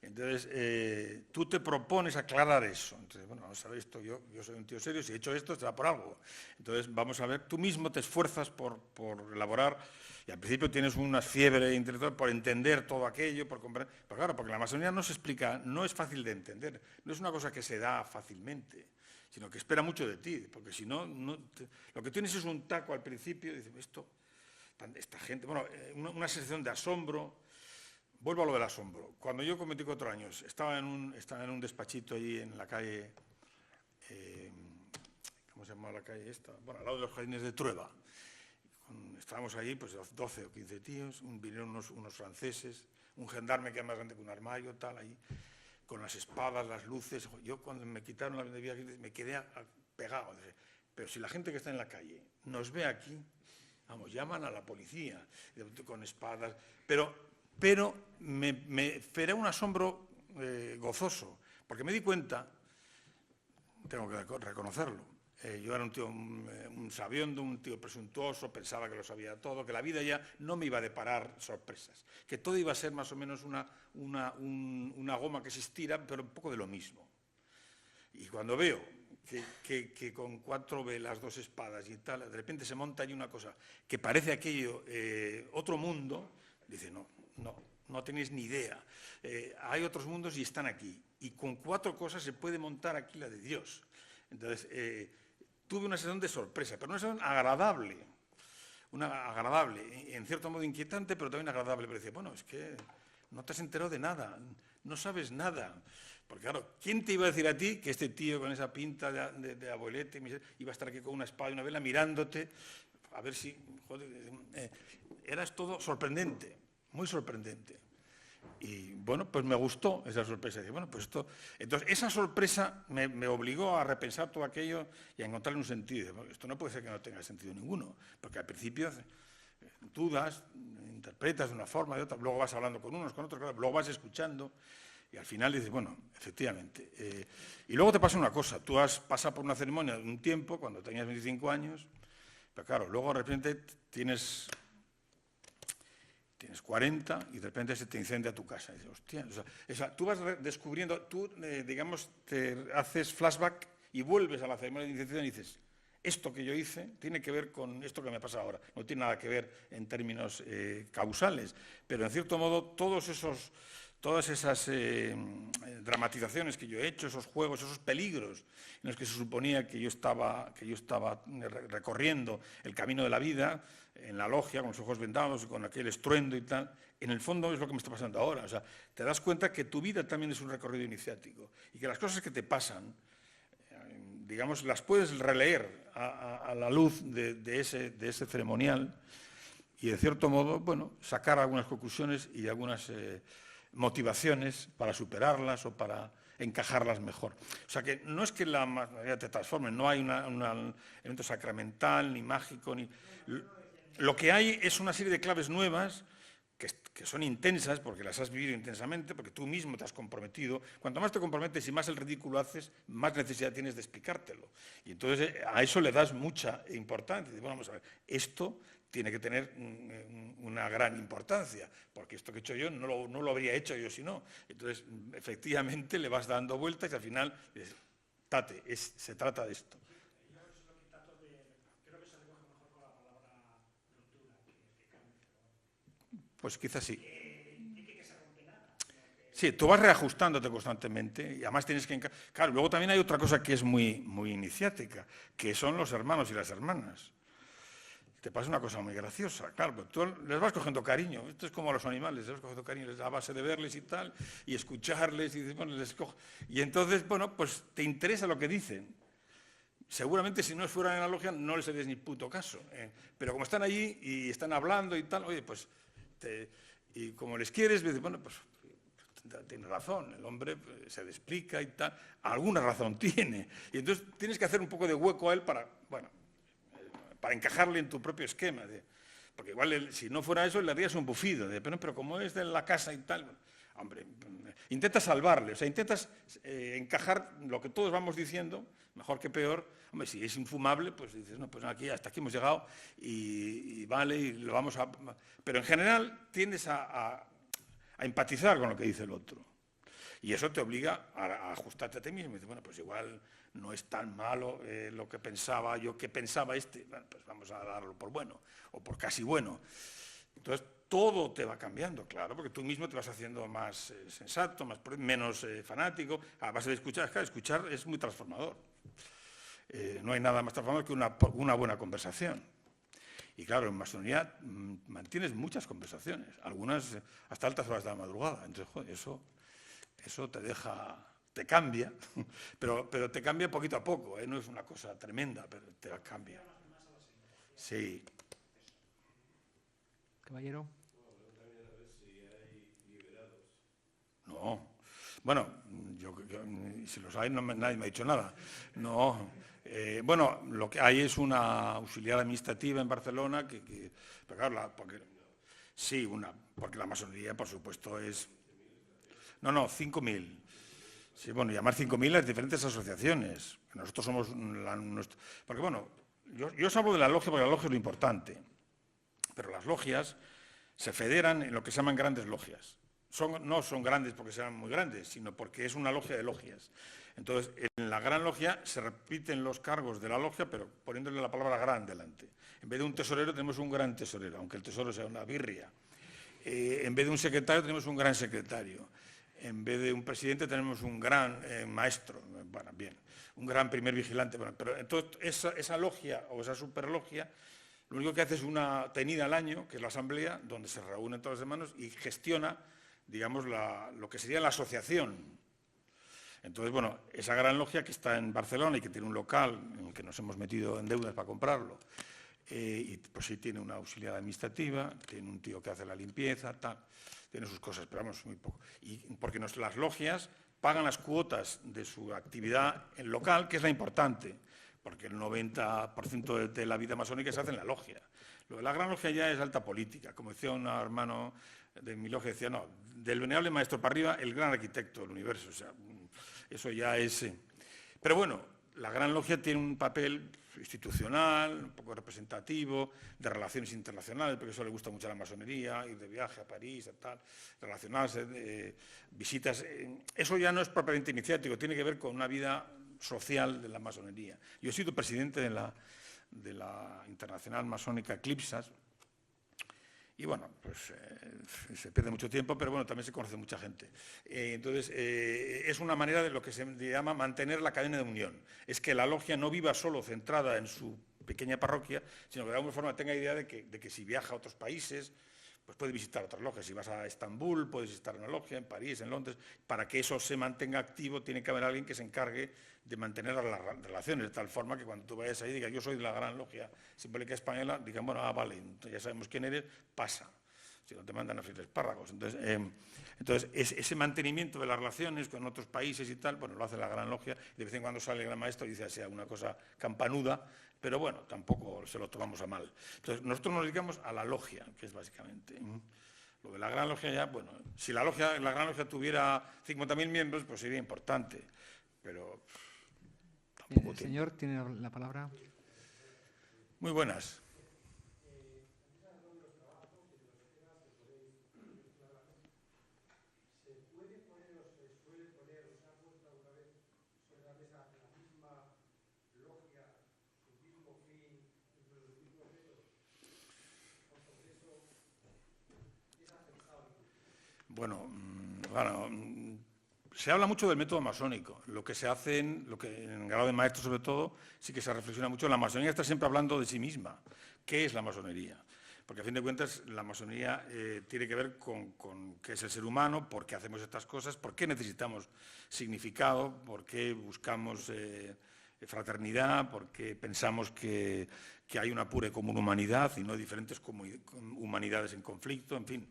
A: Entonces, tú te propones aclarar eso. Entonces, bueno, vamos a ver esto, yo soy un tío serio, si he hecho esto, será por algo. Entonces, vamos a ver, tú mismo te esfuerzas por elaborar, y al principio tienes una fiebre intelectual por entender todo aquello, por comprender. Pero claro, porque la masonería no se explica, no es fácil de entender, no es una cosa que se da fácilmente. sino que espera mucho de ti, porque si no, lo que tienes es un taco al principio, y dices, esta gente, bueno, una sensación de asombro. Vuelvo a lo del asombro. Cuando yo con 24 años estaba en un despachito allí en la calle, ¿cómo se llama la calle esta? Bueno, al lado de los jardines de Trueba. Estábamos allí, pues 12 o 15 tíos, vinieron unos franceses, un gendarme que era más grande que un armario, tal, ahí, con las espadas, las luces. Yo cuando me quitaron la bebida me quedé pegado. Pero si la gente que está en la calle nos ve aquí, vamos, llaman a la policía, con espadas, pero me feré un asombro gozoso, porque me di cuenta, tengo que reconocerlo, yo era un tío, un sabiondo, un tío presuntuoso, pensaba que lo sabía todo, que la vida ya no me iba a deparar sorpresas, que todo iba a ser más o menos una goma que se estira, pero un poco de lo mismo. Y cuando veo que con 4 velas, 2 espadas y tal, de repente se monta allí una cosa que parece aquello otro mundo, dice, no tenéis ni idea. Hay otros mundos y están aquí. Y con 4 cosas se puede montar aquí la de Dios. Entonces, tuve una sensación de sorpresa, pero una sensación agradable. En cierto modo inquietante, pero también agradable. Pero decía, bueno, es que no te has enterado de nada, no sabes nada. Porque claro, ¿quién te iba a decir a ti que este tío con esa pinta de abuelete iba a estar aquí con una espada y una vela mirándote? A ver si... Joder, eras todo sorprendente, muy sorprendente. Y bueno, pues me gustó esa sorpresa. Dije, bueno, pues esto... Entonces, esa sorpresa me obligó a repensar todo aquello y a encontrarle un sentido. Dije, esto no puede ser que no tenga sentido ninguno, porque al principio dudas, interpretas de una forma, de otra, luego vas hablando con unos, con otros, luego vas escuchando y al final dices, bueno, efectivamente. Y luego te pasa una cosa, tú has pasado por una ceremonia de un tiempo, cuando tenías 25 años, pero claro, luego de repente tienes 40 y de repente se te incendia tu casa. Y dices, hostia, o sea, tú vas descubriendo, tú, digamos, te haces flashback y vuelves a la ceremonia de iniciación y dices, esto que yo hice tiene que ver con esto que me pasa ahora. No tiene nada que ver en términos causales, pero en cierto modo todas esas dramatizaciones que yo he hecho, esos juegos, esos peligros en los que se suponía que yo estaba recorriendo el camino de la vida, en la logia, con los ojos vendados y con aquel estruendo y tal, en el fondo es lo que me está pasando ahora. O sea, te das cuenta que tu vida también es un recorrido iniciático y que las cosas que te pasan, digamos, las puedes releer a la luz de ese ceremonial y, de cierto modo, bueno, sacar algunas conclusiones y algunas motivaciones para superarlas o para encajarlas mejor. O sea que no es que la mayoría te transforme, no hay un elemento sacramental, ni mágico, ni... Lo que hay es una serie de claves nuevas que son intensas, porque las has vivido intensamente, porque tú mismo te has comprometido. Cuanto más te comprometes y más el ridículo haces, más necesidad tienes de explicártelo. Y entonces a eso le das mucha importancia. Bueno, vamos a ver, esto tiene que tener una gran importancia, porque esto que he hecho yo no lo habría hecho yo si no. Entonces, efectivamente, le vas dando vueltas y al final dices, tate, se trata de esto. Pues quizás sí. Sí, tú vas reajustándote constantemente y además tienes que... Claro, luego también hay otra cosa que es muy iniciática, que son los hermanos y las hermanas. Te pasa una cosa muy graciosa, claro, pero tú les vas cogiendo cariño. Esto es como a los animales, les vas cogiendo cariño a base de verles y tal, y escucharles, y bueno, les cojo. Y entonces, bueno, pues te interesa lo que dicen. Seguramente si no fueran en la logia no les harías ni puto caso. Pero como están allí y están hablando y tal, oye, pues... y como les quieres, dices, bueno, pues tiene razón, el hombre se le explica y tal, alguna razón tiene. Y entonces tienes que hacer un poco de hueco a él para encajarle en tu propio esquema. Porque igual, si no fuera eso, le harías un bufido. Pero como es de la casa y tal, hombre, intentas salvarle, o sea, intentas encajar lo que todos vamos diciendo, mejor que peor. Hombre, si es infumable, pues dices, no, pues aquí, hasta aquí hemos llegado y vale, y lo vamos a... Pero en general tiendes a empatizar con lo que dice el otro. Y eso te obliga a ajustarte a ti mismo. Y dices, bueno, pues igual no es tan malo lo que pensaba yo, que pensaba este. Bueno, pues vamos a darlo por bueno, o por casi bueno. Entonces, todo te va cambiando, claro, porque tú mismo te vas haciendo más sensato, menos fanático, a base de escuchar. Claro, escuchar es muy transformador. no hay nada más transformador que una buena conversación. Y claro, en masonería mantienes muchas conversaciones, algunas hasta altas horas de la madrugada. Entonces, joder, eso te cambia, pero te cambia poquito a poco, no es una cosa tremenda, pero te la cambia. Sí.
B: Caballero.
A: No. Bueno, si los hay, nadie me ha dicho nada. No. Bueno, lo que hay es una auxiliar administrativa en Barcelona pero claro, porque la masonería, por supuesto, es... No, 5.000. Sí, bueno, llamar 5.000 las diferentes asociaciones. Nosotros somos... Porque, bueno, yo os hablo de la logia porque la logia es lo importante. Pero las logias se federan en lo que se llaman grandes logias. No son grandes porque sean muy grandes, sino porque es una logia de logias. Entonces, en la gran logia se repiten los cargos de la logia, pero poniéndole la palabra gran delante. En vez de un tesorero tenemos un gran tesorero, aunque el tesoro sea una birria. En vez de un secretario tenemos un gran secretario. En vez de un presidente tenemos un gran maestro. Bueno, bien, un gran primer vigilante. Bueno, pero entonces esa logia o esa superlogia lo único que hace es una tenida al año, que es la asamblea, donde se reúnen todas las semanas y gestiona, digamos, lo que sería la asociación. Entonces, bueno, esa gran logia que está en Barcelona y que tiene un local en el que nos hemos metido en deudas para comprarlo, y pues sí tiene una auxiliar administrativa, tiene un tío que hace la limpieza, tal, tiene sus cosas, pero vamos, muy poco. Y porque las logias pagan las cuotas de su actividad en local, que es la importante, porque el 90% de la vida masónica se hace en la logia. Lo de la gran logia ya es alta política. Como decía un hermano de mi logia, decía, no, del venerable maestro para arriba, el gran arquitecto del universo. O sea, eso ya es... Pero bueno, la gran logia tiene un papel institucional, un poco representativo, de relaciones internacionales, porque eso le gusta mucho a la masonería, ir de viaje a París, tal, relacionarse, visitas. Eso ya no es propiamente iniciático, tiene que ver con una vida social de la masonería. Yo he sido presidente de la Internacional Masónica Eclipsas y bueno, pues se pierde mucho tiempo, pero bueno, también se conoce mucha gente. Entonces, es una manera de lo que se llama mantener la cadena de unión. Es que la logia no viva solo centrada en su pequeña parroquia, sino que de alguna forma tenga idea de que si viaja a otros países, pues puede visitar otras logias. Si vas a Estambul, puedes visitar una logia, en París, en Londres. Para que eso se mantenga activo, tiene que haber alguien que se encargue de mantener las relaciones, de tal forma que cuando tú vayas ahí y digas, yo soy de la gran logia simbólica española, digan, bueno, vale, ya sabemos quién eres, pasa. Si no te mandan a freír espárragos. Entonces ese mantenimiento de las relaciones con otros países y tal, bueno, lo hace la gran logia. De vez en cuando sale el gran maestro y dice así alguna cosa campanuda, pero bueno, tampoco se lo tomamos a mal. Entonces, nosotros nos dedicamos a la logia, que es básicamente... Lo de la gran logia ya, bueno, si la gran logia tuviera 50.000 miembros, pues sería importante, pero tampoco tiene.
B: Señor, tiene la palabra.
A: Muy buenas. Bueno, se habla mucho del método masónico. Lo que se hace, en grado de maestro sobre todo, sí que se reflexiona mucho. La masonería está siempre hablando de sí misma. ¿Qué es la masonería? Porque a fin de cuentas la masonería tiene que ver con qué es el ser humano, por qué hacemos estas cosas, por qué necesitamos significado, por qué buscamos fraternidad, por qué pensamos que hay una pura y común humanidad y no diferentes humanidades en conflicto, en fin.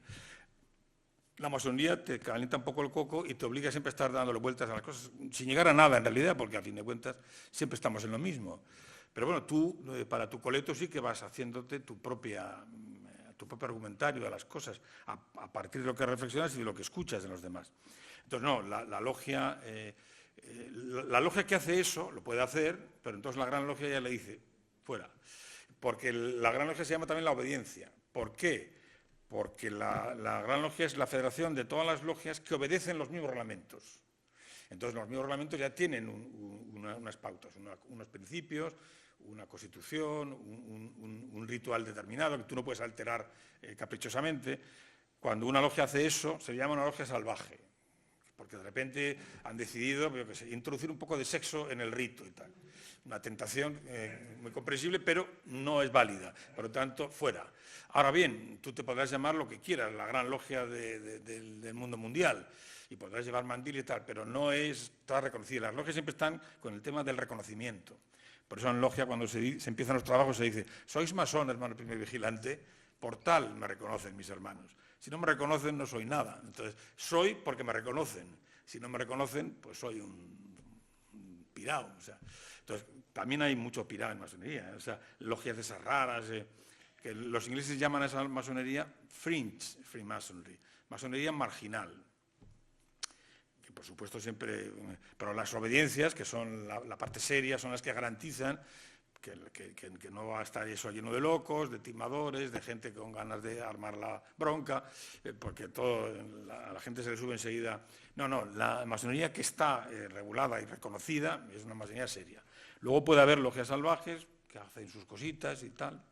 A: La masonería te calienta un poco el coco y te obliga siempre a estar dándole vueltas a las cosas, sin llegar a nada en realidad, porque a fin de cuentas siempre estamos en lo mismo. Pero bueno, tú, para tu coleto sí que vas haciéndote tu propio argumentario de las cosas, a partir de lo que reflexionas y de lo que escuchas de los demás. Entonces, no, la logia que hace eso lo puede hacer, pero entonces la gran logia ya le dice, fuera. Porque la gran logia se llama también la obediencia. ¿Por qué? Porque la gran logia es la federación de todas las logias que obedecen los mismos reglamentos. Entonces, los mismos reglamentos ya tienen unas pautas, unos principios, una constitución, un ritual determinado que tú no puedes alterar caprichosamente. Cuando una logia hace eso, se llama una logia salvaje, porque de repente han decidido introducir un poco de sexo en el rito y tal. una tentación muy comprensible, pero no es válida. Por lo tanto, fuera. Ahora bien, tú te podrás llamar lo que quieras, la gran logia del mundo mundial, y podrás llevar mandil y tal, pero no está reconocida. Las logias siempre están con el tema del reconocimiento. Por eso en logia, cuando se empiezan los trabajos, se dice: sois masón, hermano primer vigilante, por tal me reconocen mis hermanos. Si no me reconocen, no soy nada. Entonces, soy porque me reconocen. Si no me reconocen, pues soy un pirao. O sea, entonces, también hay mucho pirao en masonería. O sea, logias de esas raras, que los ingleses llaman a esa masonería fringe Freemasonry, masonería marginal. Que por supuesto siempre, pero las obediencias, que son la parte seria, son las que garantizan que no va a estar eso lleno de locos, de timadores, de gente con ganas de armar la bronca, porque a la gente se le sube enseguida. No, la masonería que está regulada y reconocida es una masonería seria. Luego puede haber logias salvajes que hacen sus cositas y tal,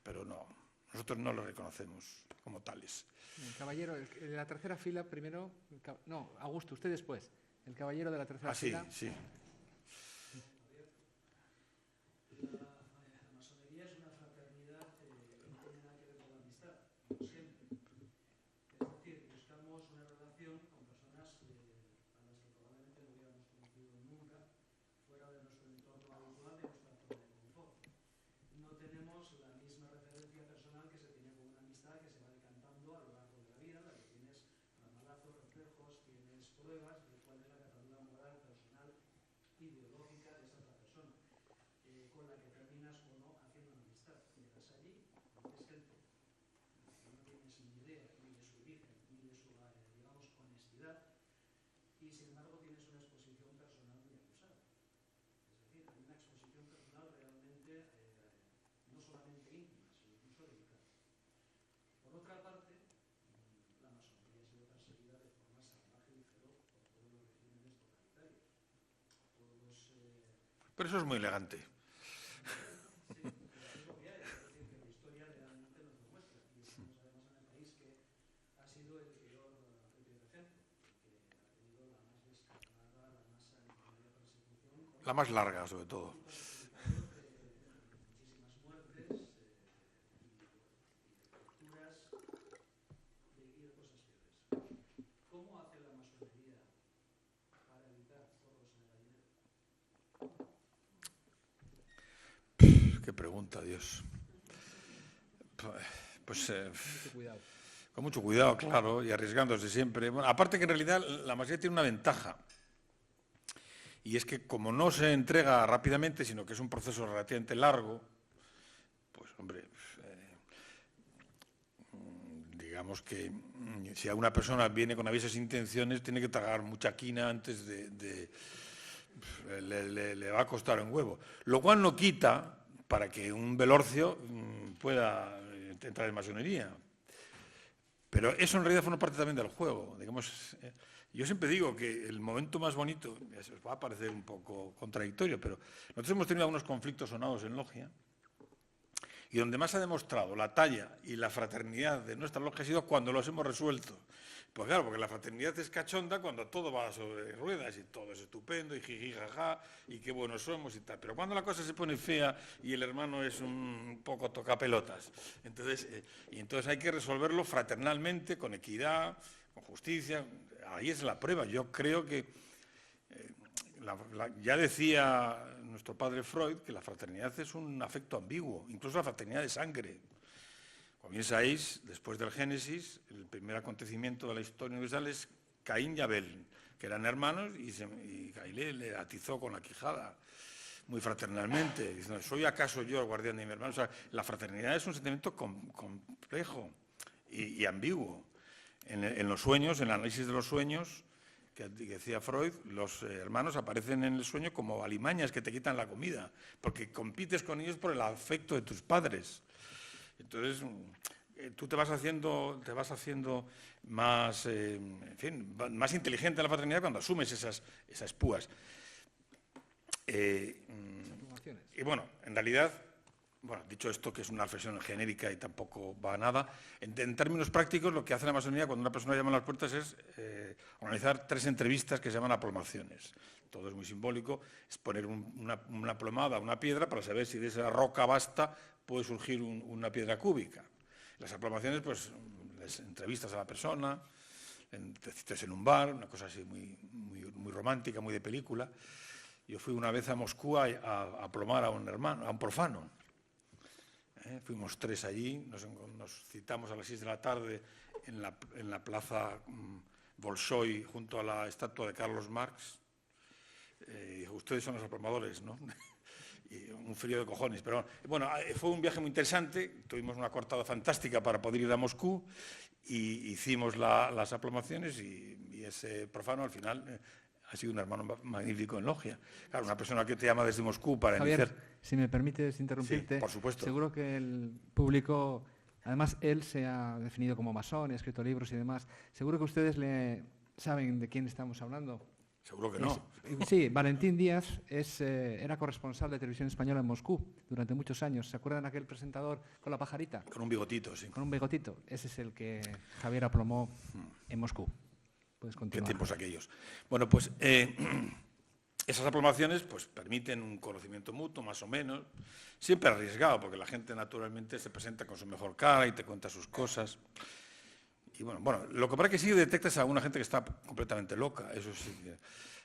A: pero no, nosotros no lo reconocemos como tales.
B: El caballero, de la tercera fila primero, no, Augusto, usted después. El caballero de la tercera fila.
A: Sí.
D: La masonería es una fraternidad que no tiene nada que ver con la amistad, como siempre. Es decir, buscamos una relación con personas a las que probablemente no hubiéramos conocido nunca fuera de nuestro entorno habitual, de nuestra zona de confort. No tenemos la misma referencia personal que se tiene con una amistad que se va decantando a lo largo de la vida, la que tienes ramalazos, reflejos, tienes pruebas de cuál es la catadura moral, personal, ideológica de esa otra persona, con la que terminas o no haciendo una amistad. Llegas allí, conoces gente que no tienes ni idea ni de su origen, ni de su, digamos, honestidad, y sin embargo tienes una exposición personal muy acusada. Es decir, hay una exposición personal realmente no solamente íntima, sino incluso delicada. Por otra parte, la masonería ha sido perseguida de forma salvaje y feroz por todos los regímenes totalitarios.
A: Pero eso es muy elegante.
D: Sí, es lo que hay, es decir, que la historia realmente nos lo muestra. Y estamos además en el país que ha sido el peor ejemplo, que ha tenido la más descarnada, la más sanguinaria persecución.
A: La más larga, sobre todo.
D: Muchísimas muertes y torturas y de cosas peores. ¿Cómo hace la masonería para evitar zorros en el gallinero?
A: Qué pregunta, Dios. Pues
B: Mucho cuidado.
A: con mucho cuidado, claro, y arriesgándose siempre. Bueno, aparte que en realidad la masonería tiene una ventaja, y es que como no se entrega rápidamente, sino que es un proceso relativamente largo, pues hombre, digamos que si a una persona viene con avisas intenciones, tiene que tragar mucha quina antes le va a costar un huevo. Lo cual no quita para que un Velorcio pueda entrar en masonería. Pero eso en realidad forma parte también del juego. Digamos, yo siempre digo que el momento más bonito, eso va a parecer un poco contradictorio, pero nosotros hemos tenido algunos conflictos sonados en logia, y donde más ha demostrado la talla y la fraternidad de nuestra logia ha sido cuando los hemos resuelto. Pues claro, porque la fraternidad es cachonda cuando todo va sobre ruedas y todo es estupendo y jiji, jaja, y qué buenos somos y tal. Pero cuando la cosa se pone fea y el hermano es un poco tocapelotas, entonces hay que resolverlo fraternalmente, con equidad, con justicia. Ahí es la prueba. Yo creo que ya decía nuestro padre Freud que la fraternidad es un afecto ambiguo, incluso la fraternidad de sangre. Como bien sabéis, después del Génesis, el primer acontecimiento de la historia universal es Caín y Abel, que eran hermanos, y Caín le atizó con la quijada, muy fraternalmente, diciendo: ¿soy acaso yo el guardián de mi hermano? O sea, la fraternidad es un sentimiento complejo y ambiguo. En los sueños, en el análisis de los sueños, que decía Freud, los hermanos aparecen en el sueño como alimañas que te quitan la comida, porque compites con ellos por el afecto de tus padres. Entonces, tú te vas haciendo más, más inteligente en la fraternidad cuando asumes esas púas. Y bueno, en realidad, bueno, dicho esto, que es una reflexión genérica y tampoco va a nada, en términos prácticos lo que hace la masonería cuando una persona llama a las puertas es organizar 3 entrevistas que se llaman aplomaciones. Todo es muy simbólico, es poner una plomada, una piedra, para saber si de esa roca vasta puede surgir una piedra cúbica. Las aplomaciones, pues, les entrevistas a la persona, te citas en un bar, una cosa así muy romántica, muy de película. Yo fui una vez a Moscú a aplomar a un profano. Fuimos 3 allí, nos citamos a las 6 de la tarde en la plaza Bolshoi, junto a la estatua de Carlos Marx. Dijo, ustedes son los aplomadores, ¿no? Y un frío de cojones. Pero bueno, fue un viaje muy interesante, tuvimos una coartada fantástica para poder ir a Moscú y hicimos las aplomaciones y ese profano al final ha sido un hermano magnífico en logia. Claro, una persona que te llama desde Moscú para
B: Javier,
A: iniciar...
B: si me permites interrumpirte,
A: Sí, por supuesto.
B: Seguro que el público, además él se ha definido como masón, ha escrito libros y demás, seguro que ustedes saben de quién estamos hablando.
A: Seguro que no.
B: Sí, Valentín Díaz era corresponsal de Televisión Española en Moscú durante muchos años. ¿Se acuerdan de aquel presentador con la pajarita?
A: Con un bigotito, sí.
B: Con un bigotito. Ese es el que Javier aplomó en Moscú. Puedes continuar.
A: ¿Qué tiempos aquellos? Bueno, pues esas aplomaciones pues, permiten un conocimiento mutuo, más o menos. Siempre arriesgado, porque la gente naturalmente se presenta con su mejor cara y te cuenta sus cosas. Y bueno, lo que pasa es que sí detectas a alguna gente que está completamente loca, eso sí.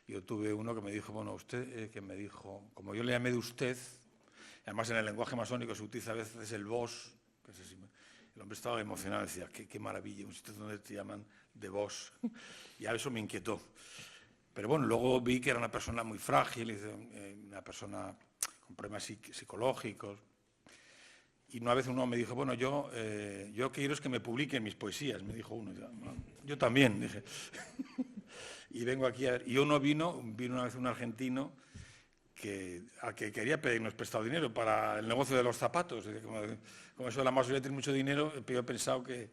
A: Yo tuve uno que me dijo, bueno, usted, que me dijo, como yo le llamé de usted, además en el lenguaje masónico se utiliza a veces el vos, que es así, el hombre estaba emocionado, decía, qué maravilla, un sitio donde te llaman de vos, y a eso me inquietó. Pero bueno, luego vi que era una persona muy frágil, una persona con problemas psicológicos. Y una vez uno me dijo, bueno, yo quiero es que me publiquen mis poesías, me dijo uno. Yo también, dije. Y vengo aquí a ver. Y uno vino una vez un argentino al que quería pedirnos prestado dinero para el negocio de los zapatos. Como eso de la masonería tiene mucho dinero, yo he pensado que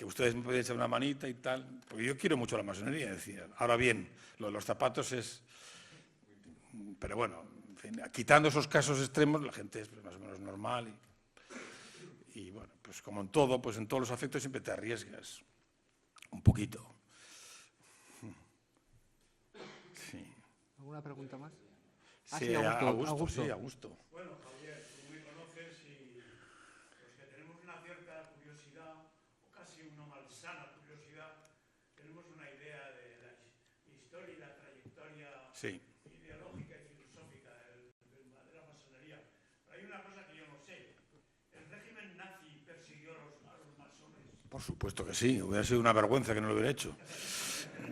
A: ustedes me pueden echar una manita y tal. Porque yo quiero mucho la masonería, decía. Ahora bien, lo de los zapatos es... Pero bueno, en fin, quitando esos casos extremos, la gente es más o menos normal y bueno, pues como en todo, pues en todos los afectos siempre te arriesgas un poquito. Sí.
B: ¿Alguna pregunta más?
A: Sí,
B: Augusto.
A: Sí, Augusto.
C: Bueno, Javier, tú me conoces y los que tenemos una cierta curiosidad, o casi una malsana curiosidad, tenemos una idea de la historia y la trayectoria ideológica y filosófica de la masonería. Pero hay una cosa que yo no sé. ¿El régimen nazi persiguió a los masones?
A: Por supuesto que sí, hubiera sido una vergüenza que no lo hubiera hecho.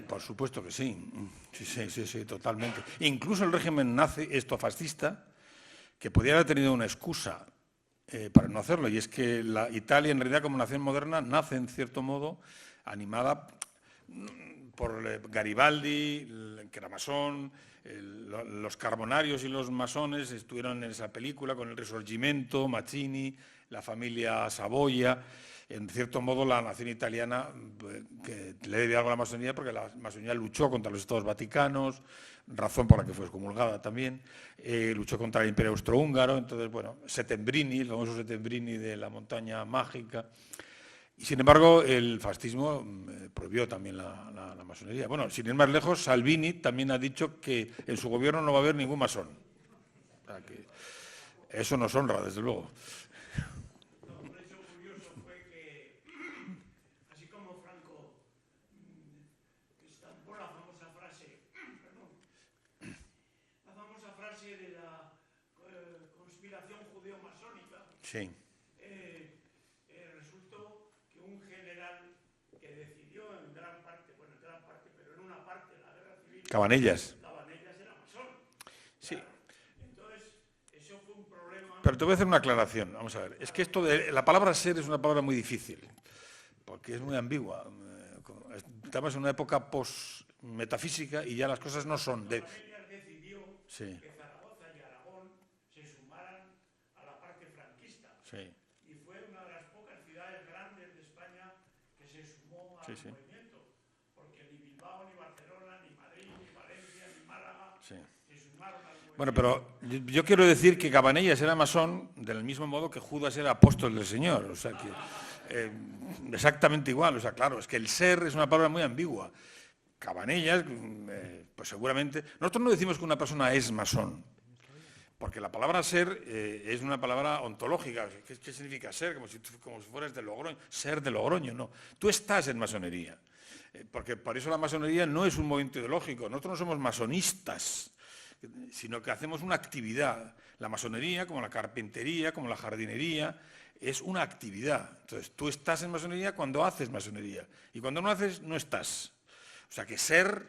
A: Por supuesto que sí. Sí, totalmente. Incluso el régimen nazi, fascista, que podía haber tenido una excusa para no hacerlo, y es que la Italia, en realidad, como nación moderna, nace, en cierto modo, animada por Garibaldi, que era masón, los carbonarios y los masones estuvieron en esa película con el Risorgimento, Mazzini, la familia Saboya. En cierto modo, la nación italiana que le debe algo a la masonería porque la masonería luchó contra los Estados Vaticanos, razón por la que fue excomulgada también, luchó contra el Imperio Austrohúngaro, entonces, bueno, Settembrini, el famoso Settembrini de la montaña mágica. Y, sin embargo, el fascismo prohibió también la masonería. Bueno, sin ir más lejos, Salvini también ha dicho que en su gobierno no va a haber ningún masón. O sea que eso nos honra, desde luego.
C: De la conspiración judeo-masónica,
A: sí.
C: Resultó que un general que decidió en gran parte, pero en una parte de la guerra civil,
A: Cabanillas
C: era masón.
A: Sí.
C: Claro. Entonces, eso fue un problema.
A: Pero te voy a hacer una aclaración. Vamos a ver. Es que esto de la palabra ser es una palabra muy difícil, porque es muy ambigua. Estamos en una época post-metafísica y ya las cosas no son de... Sí.
C: Que Zaragoza y Aragón se sumaran a la parte franquista.
A: Sí.
C: Y fue una de las pocas ciudades grandes de España que se sumó al movimiento. Porque ni Bilbao, ni Barcelona, ni Madrid, ni Valencia, ni Málaga se sumaron al movimiento.
A: Bueno, pero yo quiero decir que Cabanellas era masón del mismo modo que Judas era apóstol del Señor. O sea que exactamente igual. O sea, claro, es que el ser es una palabra muy ambigua. Cabanellas, pues seguramente... Nosotros no decimos que una persona es masón, porque la palabra ser es una palabra ontológica. ¿Qué significa ser? Como si fueras de Logroño. Ser de Logroño, no. Tú estás en masonería. Porque por eso la masonería no es un movimiento ideológico. Nosotros no somos masonistas, sino que hacemos una actividad. La masonería, como la carpintería, como la jardinería, es una actividad. Entonces, tú estás en masonería cuando haces masonería. Y cuando no haces, no estás. O sea que ser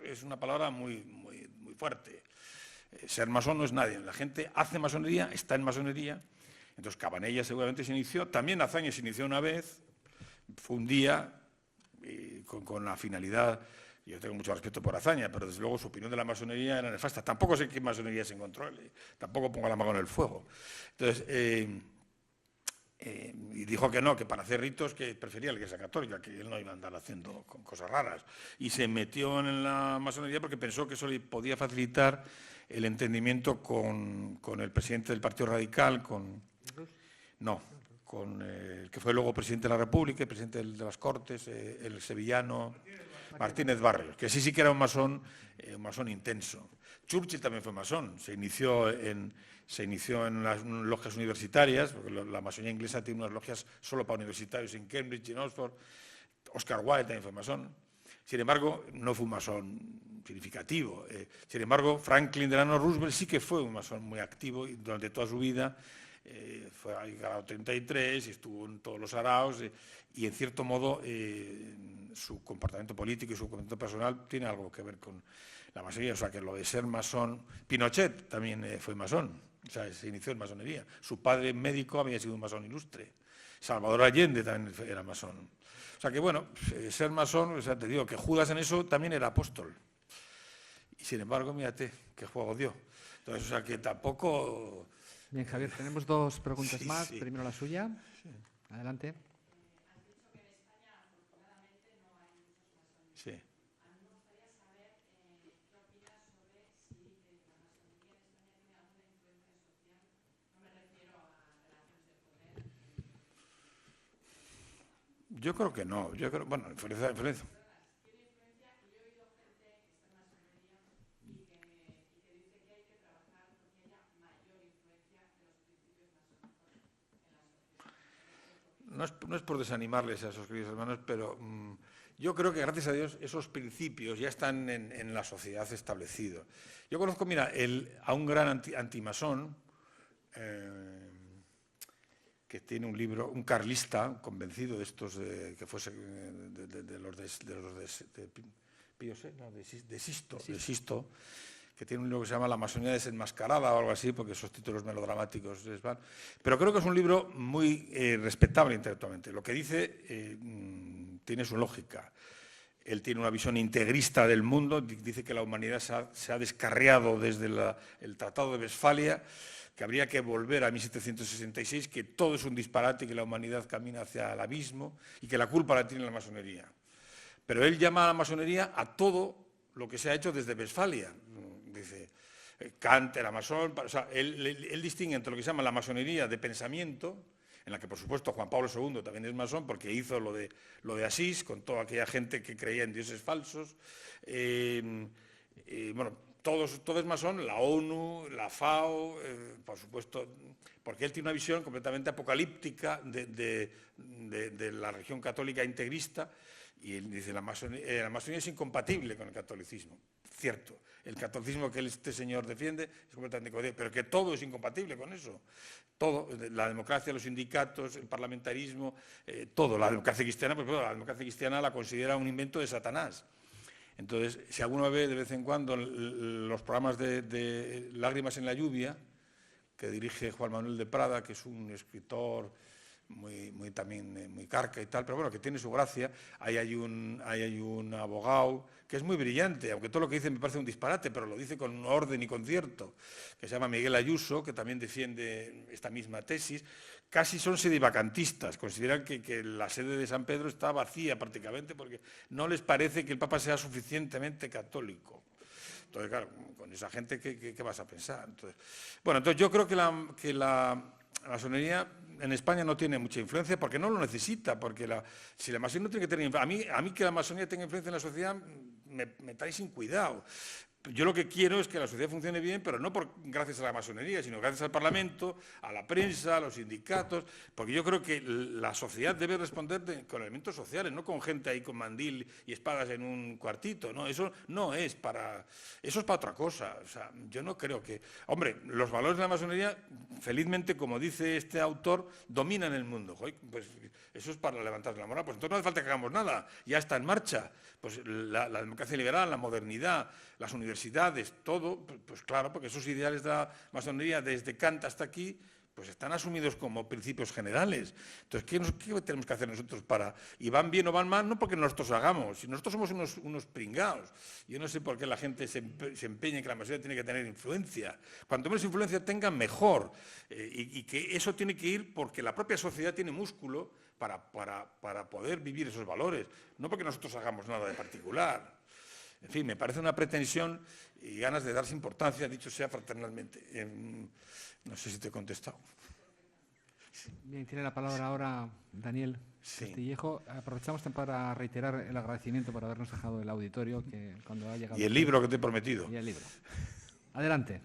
A: es una palabra muy fuerte. Ser masón no es nadie. La gente hace masonería, está en masonería. Entonces Cabanellas seguramente se inició. También Azaña se inició una vez. Fue un día con la finalidad... Yo tengo mucho respeto por Azaña, pero desde luego su opinión de la masonería era nefasta. Tampoco sé qué masonería se encontró. Tampoco pongo la mano en el fuego. Entonces... y dijo que no, que para hacer ritos que prefería la Iglesia Católica, que él no iba a andar haciendo cosas raras. Y se metió en la masonería porque pensó que eso le podía facilitar el entendimiento con el presidente del Partido Radical, con el que fue luego presidente de la República, el presidente de las Cortes, el sevillano Martínez Barrios, que sí que era un masón intenso. Churchill también fue masón, se inició en las logias universitarias, porque la masonía inglesa tiene unas logias solo para universitarios en Cambridge y en Oxford. Oscar Wilde también fue masón. Sin embargo, no fue un masón significativo. Sin embargo, Franklin Delano Roosevelt sí que fue un masón muy activo y durante toda su vida. Fue al grado 33 y estuvo en todos los araos y en cierto modo su comportamiento político y su comportamiento personal tiene algo que ver con la masonería. O sea que lo de ser masón... Pinochet también fue masón, o sea, se inició en masonería. Su padre médico había sido un masón ilustre. Salvador Allende también era masón. O sea que bueno, ser masón, o sea, te digo que Judas en eso también era apóstol. Y sin embargo, mírate, qué juego dio. Entonces, o sea que tampoco...
B: Bien, Javier, tenemos dos preguntas más.
A: Sí.
B: Primero la suya. Sí. Adelante.
E: Has dicho que en España, afortunadamente, no hay muchos masones.
A: Sí.
E: A mí me gustaría saber qué opinas sobre si la masonería en España tiene alguna influencia social. No me refiero a relaciones de poder.
A: Yo creo que no. Bueno, influencia.
E: Tiene influencia y yo he oído gente que está en masonería y que dice que hay que trabajar porque haya mayor influencia de los principios masónicos en la sociedad.
A: No es por desanimarles a esos queridos hermanos, pero yo creo que gracias a Dios esos principios ya están en la sociedad establecidos. Yo conozco, mira, a un gran antimasón que tiene un libro, un carlista convencido de estos que fuese de los de Pío VI, no, de Sisto, que tiene un libro que se llama La masonía desenmascarada o algo así, porque esos títulos melodramáticos les van. Pero creo que es un libro muy respetable intelectualmente. Lo que dice tiene su lógica. Él tiene una visión integrista del mundo, dice que la humanidad se ha descarriado desde el Tratado de Westfalia, que habría que volver a 1766, que todo es un disparate, que la humanidad camina hacia el abismo y que la culpa la tiene la masonería. Pero él llama a la masonería a todo lo que se ha hecho desde Westfalia. Dice, Kant era masón, o sea, él distingue entre lo que se llama la masonería de pensamiento, en la que por supuesto Juan Pablo II también es masón porque hizo lo de Asís, con toda aquella gente que creía en dioses falsos. Bueno, todo es masón, la ONU, la FAO, por supuesto, porque él tiene una visión completamente apocalíptica de la religión católica integrista, y él dice la masonería es incompatible con el catolicismo. Cierto, el catolicismo que este señor defiende es completamente incompatible, pero que todo es incompatible con eso. Todo, la democracia, los sindicatos, el parlamentarismo, todo. La democracia cristiana, pues la democracia cristiana la considera un invento de Satanás. Entonces, si alguno ve de vez en cuando los programas de Lágrimas en la lluvia, que dirige Juan Manuel de Prada, que es un escritor también muy carca y tal, pero bueno, que tiene su gracia. Ahí hay un abogado que es muy brillante, aunque todo lo que dice me parece un disparate, pero lo dice con orden y concierto, que se llama Miguel Ayuso, que también defiende esta misma tesis. Casi son sedivacantistas, consideran que la sede de San Pedro está vacía prácticamente porque no les parece que el Papa sea suficientemente católico. Entonces, claro, con esa gente, ¿qué vas a pensar? Entonces yo creo que la masonería en España no tiene mucha influencia porque no lo necesita, porque si la masonería no tiene que tener influencia, a mí que la masonería tenga influencia en la sociedad me trae sin cuidado. Yo lo que quiero es que la sociedad funcione bien, pero no gracias a la masonería, sino gracias al Parlamento, a la prensa, a los sindicatos, porque yo creo que la sociedad debe responder con elementos sociales, no con gente ahí con mandil y espadas en un cuartito, ¿no? Eso no es para... Eso es para otra cosa. O sea, yo no creo que... Hombre, los valores de la masonería, felizmente, como dice este autor, dominan el mundo. Joder, pues eso es para levantar la moral. Pues entonces no hace falta que hagamos nada, ya está en marcha. Pues la democracia liberal, la modernidad, las universidades, todo, pues claro, porque esos ideales de la masonería desde Kant hasta aquí, pues están asumidos como principios generales. Entonces, ¿qué tenemos que hacer nosotros para...? Y van bien o van mal, no porque nosotros hagamos, si nosotros somos unos pringados. Yo no sé por qué la gente se empeña en que la masonería tiene que tener influencia. Cuanto menos influencia tenga, mejor. Y que eso tiene que ir porque la propia sociedad tiene músculo para poder vivir esos valores, no porque nosotros hagamos nada de particular. En fin, me parece una pretensión y ganas de darse importancia, dicho sea fraternalmente. No sé si te he contestado.
B: Bien, tiene la palabra ahora Daniel Castillejo. Aprovechamos para reiterar el agradecimiento por habernos dejado el auditorio que cuando ha llegado.
A: Y el libro que te he prometido.
B: Y el libro. Adelante.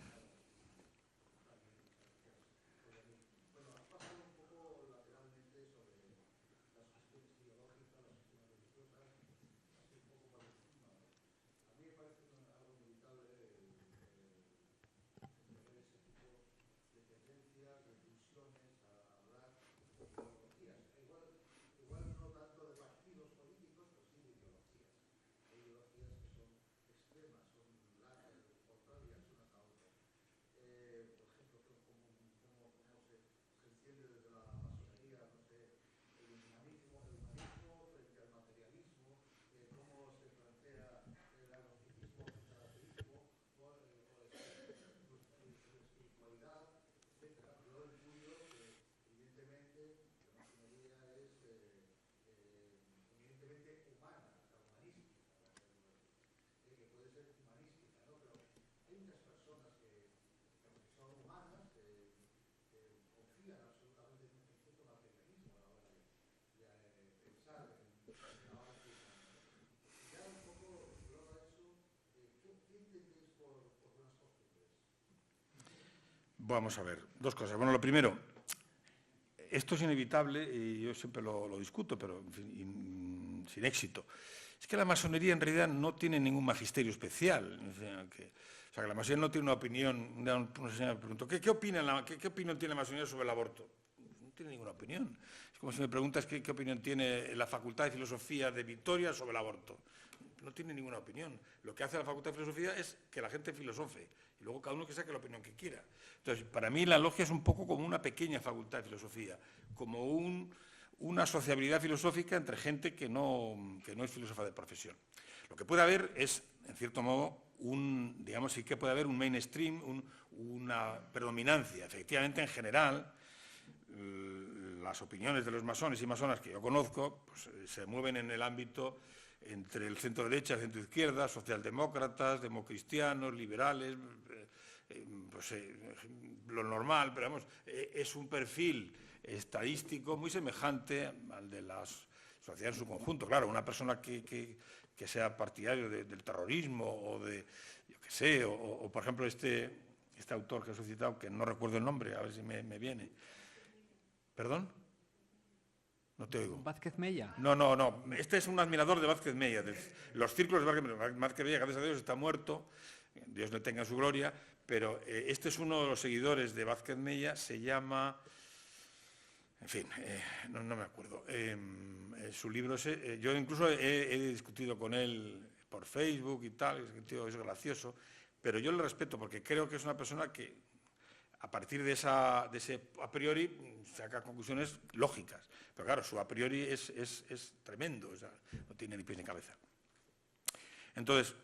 A: Vamos a ver, dos cosas. Bueno, lo primero, esto es inevitable y yo siempre lo discuto, pero en fin, sin éxito. Es que la masonería en realidad no tiene ningún magisterio especial. O sea, que la masonería no tiene una opinión. Una señora me preguntó, ¿qué opinión tiene la masonería sobre el aborto? No tiene ninguna opinión. Es como si me preguntas qué opinión tiene la Facultad de Filosofía de Vitoria sobre el aborto. No tiene ninguna opinión. Lo que hace la Facultad de Filosofía es que la gente filosofe y luego cada uno que saque la opinión que quiera. Entonces, para mí la logia es un poco como una pequeña facultad de filosofía, como una sociabilidad filosófica entre gente que no es filósofa de profesión. Lo que puede haber es, en cierto modo, digamos, sí que puede haber un mainstream, una predominancia. Efectivamente, en general, las opiniones de los masones y masonas que yo conozco pues, se mueven en el ámbito entre el centro derecha, el centro izquierda, socialdemócratas, democristianos, liberales, pues, lo normal, pero vamos, es un perfil estadístico muy semejante al de la sociedad en su conjunto. Claro, una persona que sea partidario del terrorismo o de, yo qué sé, o por ejemplo este autor que he suscitado, que no recuerdo el nombre, a ver si me viene. ¿Perdón? No te oigo.
B: ¿Vázquez Mella?
A: No. Este es un admirador de Vázquez Mella. Los círculos de Vázquez Mella, gracias a Dios, está muerto. Dios le tenga en su gloria. Pero este es uno de los seguidores de Vázquez Mella. Se llama... En fin, no me acuerdo. Su libro... yo incluso he discutido con él por Facebook y tal. Es gracioso. Pero yo le respeto porque creo que es una persona que, a partir de ese a priori, saca conclusiones lógicas. Pero claro, su a priori es tremendo, o sea, no tiene ni pies ni cabeza. Entonces,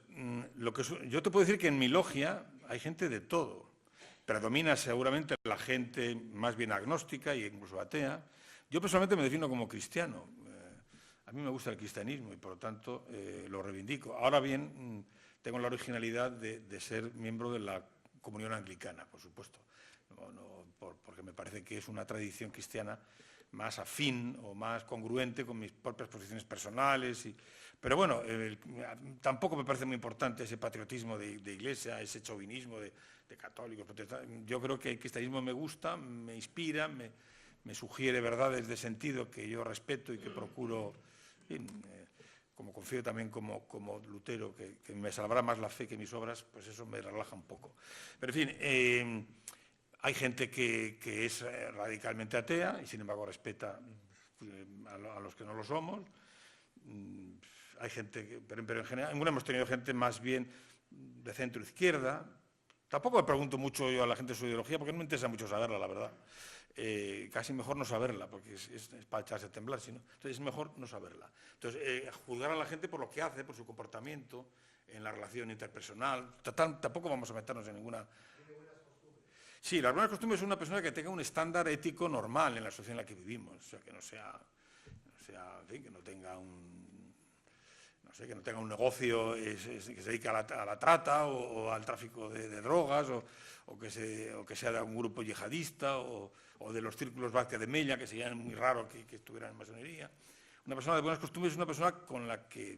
A: yo te puedo decir que en mi logia hay gente de todo. Predomina seguramente la gente más bien agnóstica e incluso atea. Yo personalmente me defino como cristiano. A mí me gusta el cristianismo y, por lo tanto, lo reivindico. Ahora bien, tengo la originalidad de ser miembro de la comunión anglicana, por supuesto, porque me parece que es una tradición cristiana más afín o más congruente con mis propias posiciones personales. Pero bueno, tampoco me parece muy importante ese patriotismo de iglesia, ese chauvinismo de católicos, protestantes. Yo creo que el cristianismo me gusta, me inspira, me sugiere verdades de sentido que yo respeto y que procuro, como confío también como Lutero, que me salvará más la fe que mis obras, pues eso me relaja un poco. Pero en fin, hay gente que es radicalmente atea y sin embargo respeta a los que no lo somos. Hay gente, pero en general, hemos tenido gente más bien de centro-izquierda. Tampoco me pregunto mucho yo a la gente de su ideología porque no me interesa mucho saberla, la verdad. Casi mejor no saberla, porque es para echarse a temblar, sino, entonces es mejor no saberla. Entonces, juzgar a la gente por lo que hace, por su comportamiento, en la relación interpersonal, tampoco vamos a meternos en ninguna... Sí, las buenas costumbres es una persona que tenga un estándar ético normal en la sociedad en la que vivimos, o sea, que no sea en fin, que no tenga que no tenga un negocio que se dedique a la trata o al tráfico de drogas o que sea de algún grupo yihadista o de los círculos Vázquez de Mella, que sería muy raro que estuvieran en masonería. Una persona de buenas costumbres es una persona con la que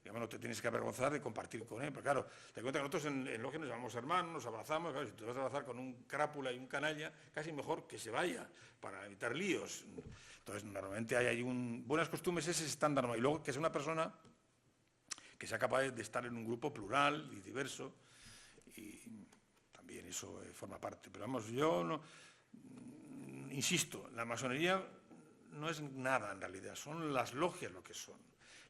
A: digamos, no te tienes que avergonzar de compartir con él. Pero claro, te cuenta que nosotros en Logia nos llamamos hermanos, nos abrazamos. Claro, si te vas a abrazar con un crápula y un canalla, casi mejor que se vaya para evitar líos. Entonces, normalmente hay buenas costumbres, ese estándar normal. Y luego que sea una persona que sea capaz de estar en un grupo plural y diverso, y también eso forma parte. Pero vamos, yo no, insisto, la masonería no es nada en realidad, son las logias lo que son.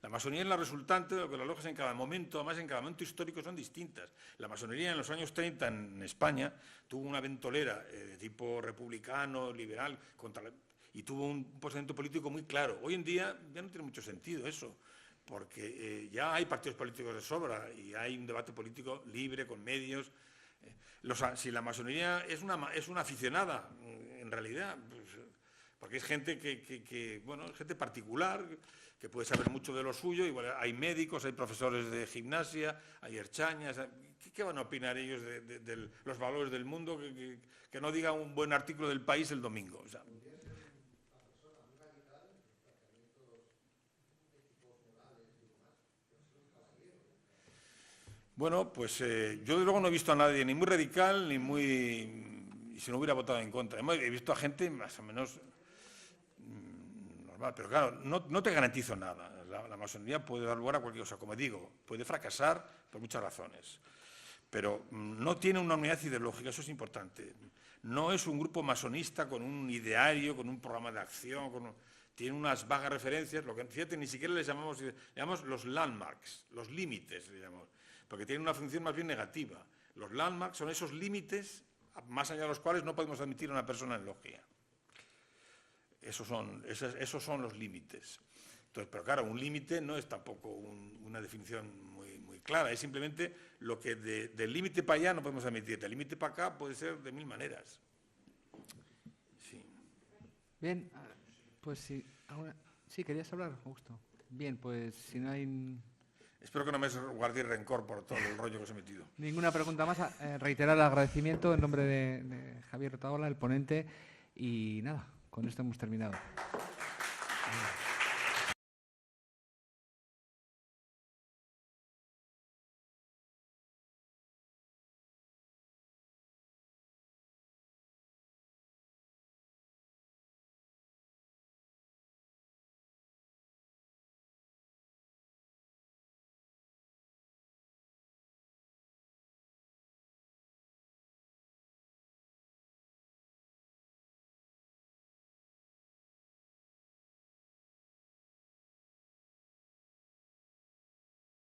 A: La masonería es la resultante de lo que las logias en cada momento, además en cada momento histórico, son distintas. La masonería en los años 30 en España tuvo una ventolera de tipo republicano, liberal, y tuvo un posicionamiento político muy claro. Hoy en día ya no tiene mucho sentido eso, porque ya hay partidos políticos de sobra y hay un debate político libre, con medios. Si la masonería es una aficionada, en realidad, pues, porque es gente bueno, es gente particular, que puede saber mucho de lo suyo. Igual hay médicos, hay profesores de gimnasia, hay herchañas. ¿Qué van a opinar ellos de los valores del mundo que no diga un buen artículo del País el domingo? O sea, bueno, pues yo de luego no he visto a nadie ni muy radical ni muy... y si no hubiera votado en contra. He visto a gente más o menos normal, pero claro, no te garantizo nada. La masonería puede dar lugar a cualquier cosa. Como digo, puede fracasar por muchas razones, pero no tiene una unidad ideológica, eso es importante. No es un grupo masonista con un ideario, con un programa de acción, tiene unas vagas referencias, lo que fíjate, ni siquiera les llamamos los landmarks, los límites, digamos, porque tienen una función más bien negativa. Los landmarks son esos límites más allá de los cuales no podemos admitir a una persona en logia. Esos son los límites. Entonces, pero claro, un límite no es tampoco una definición muy clara, es simplemente lo que del límite para allá no podemos admitir, del límite para acá puede ser de mil maneras. Sí.
B: Bien, pues sí. Sí, ¿querías hablar, Augusto? Bien, pues si no hay...
A: Espero que no me guardéis rencor por todo el rollo que os he metido.
B: Ninguna pregunta más. Reiterar el agradecimiento en nombre de Javier Otaola, el ponente, y nada, con esto hemos terminado.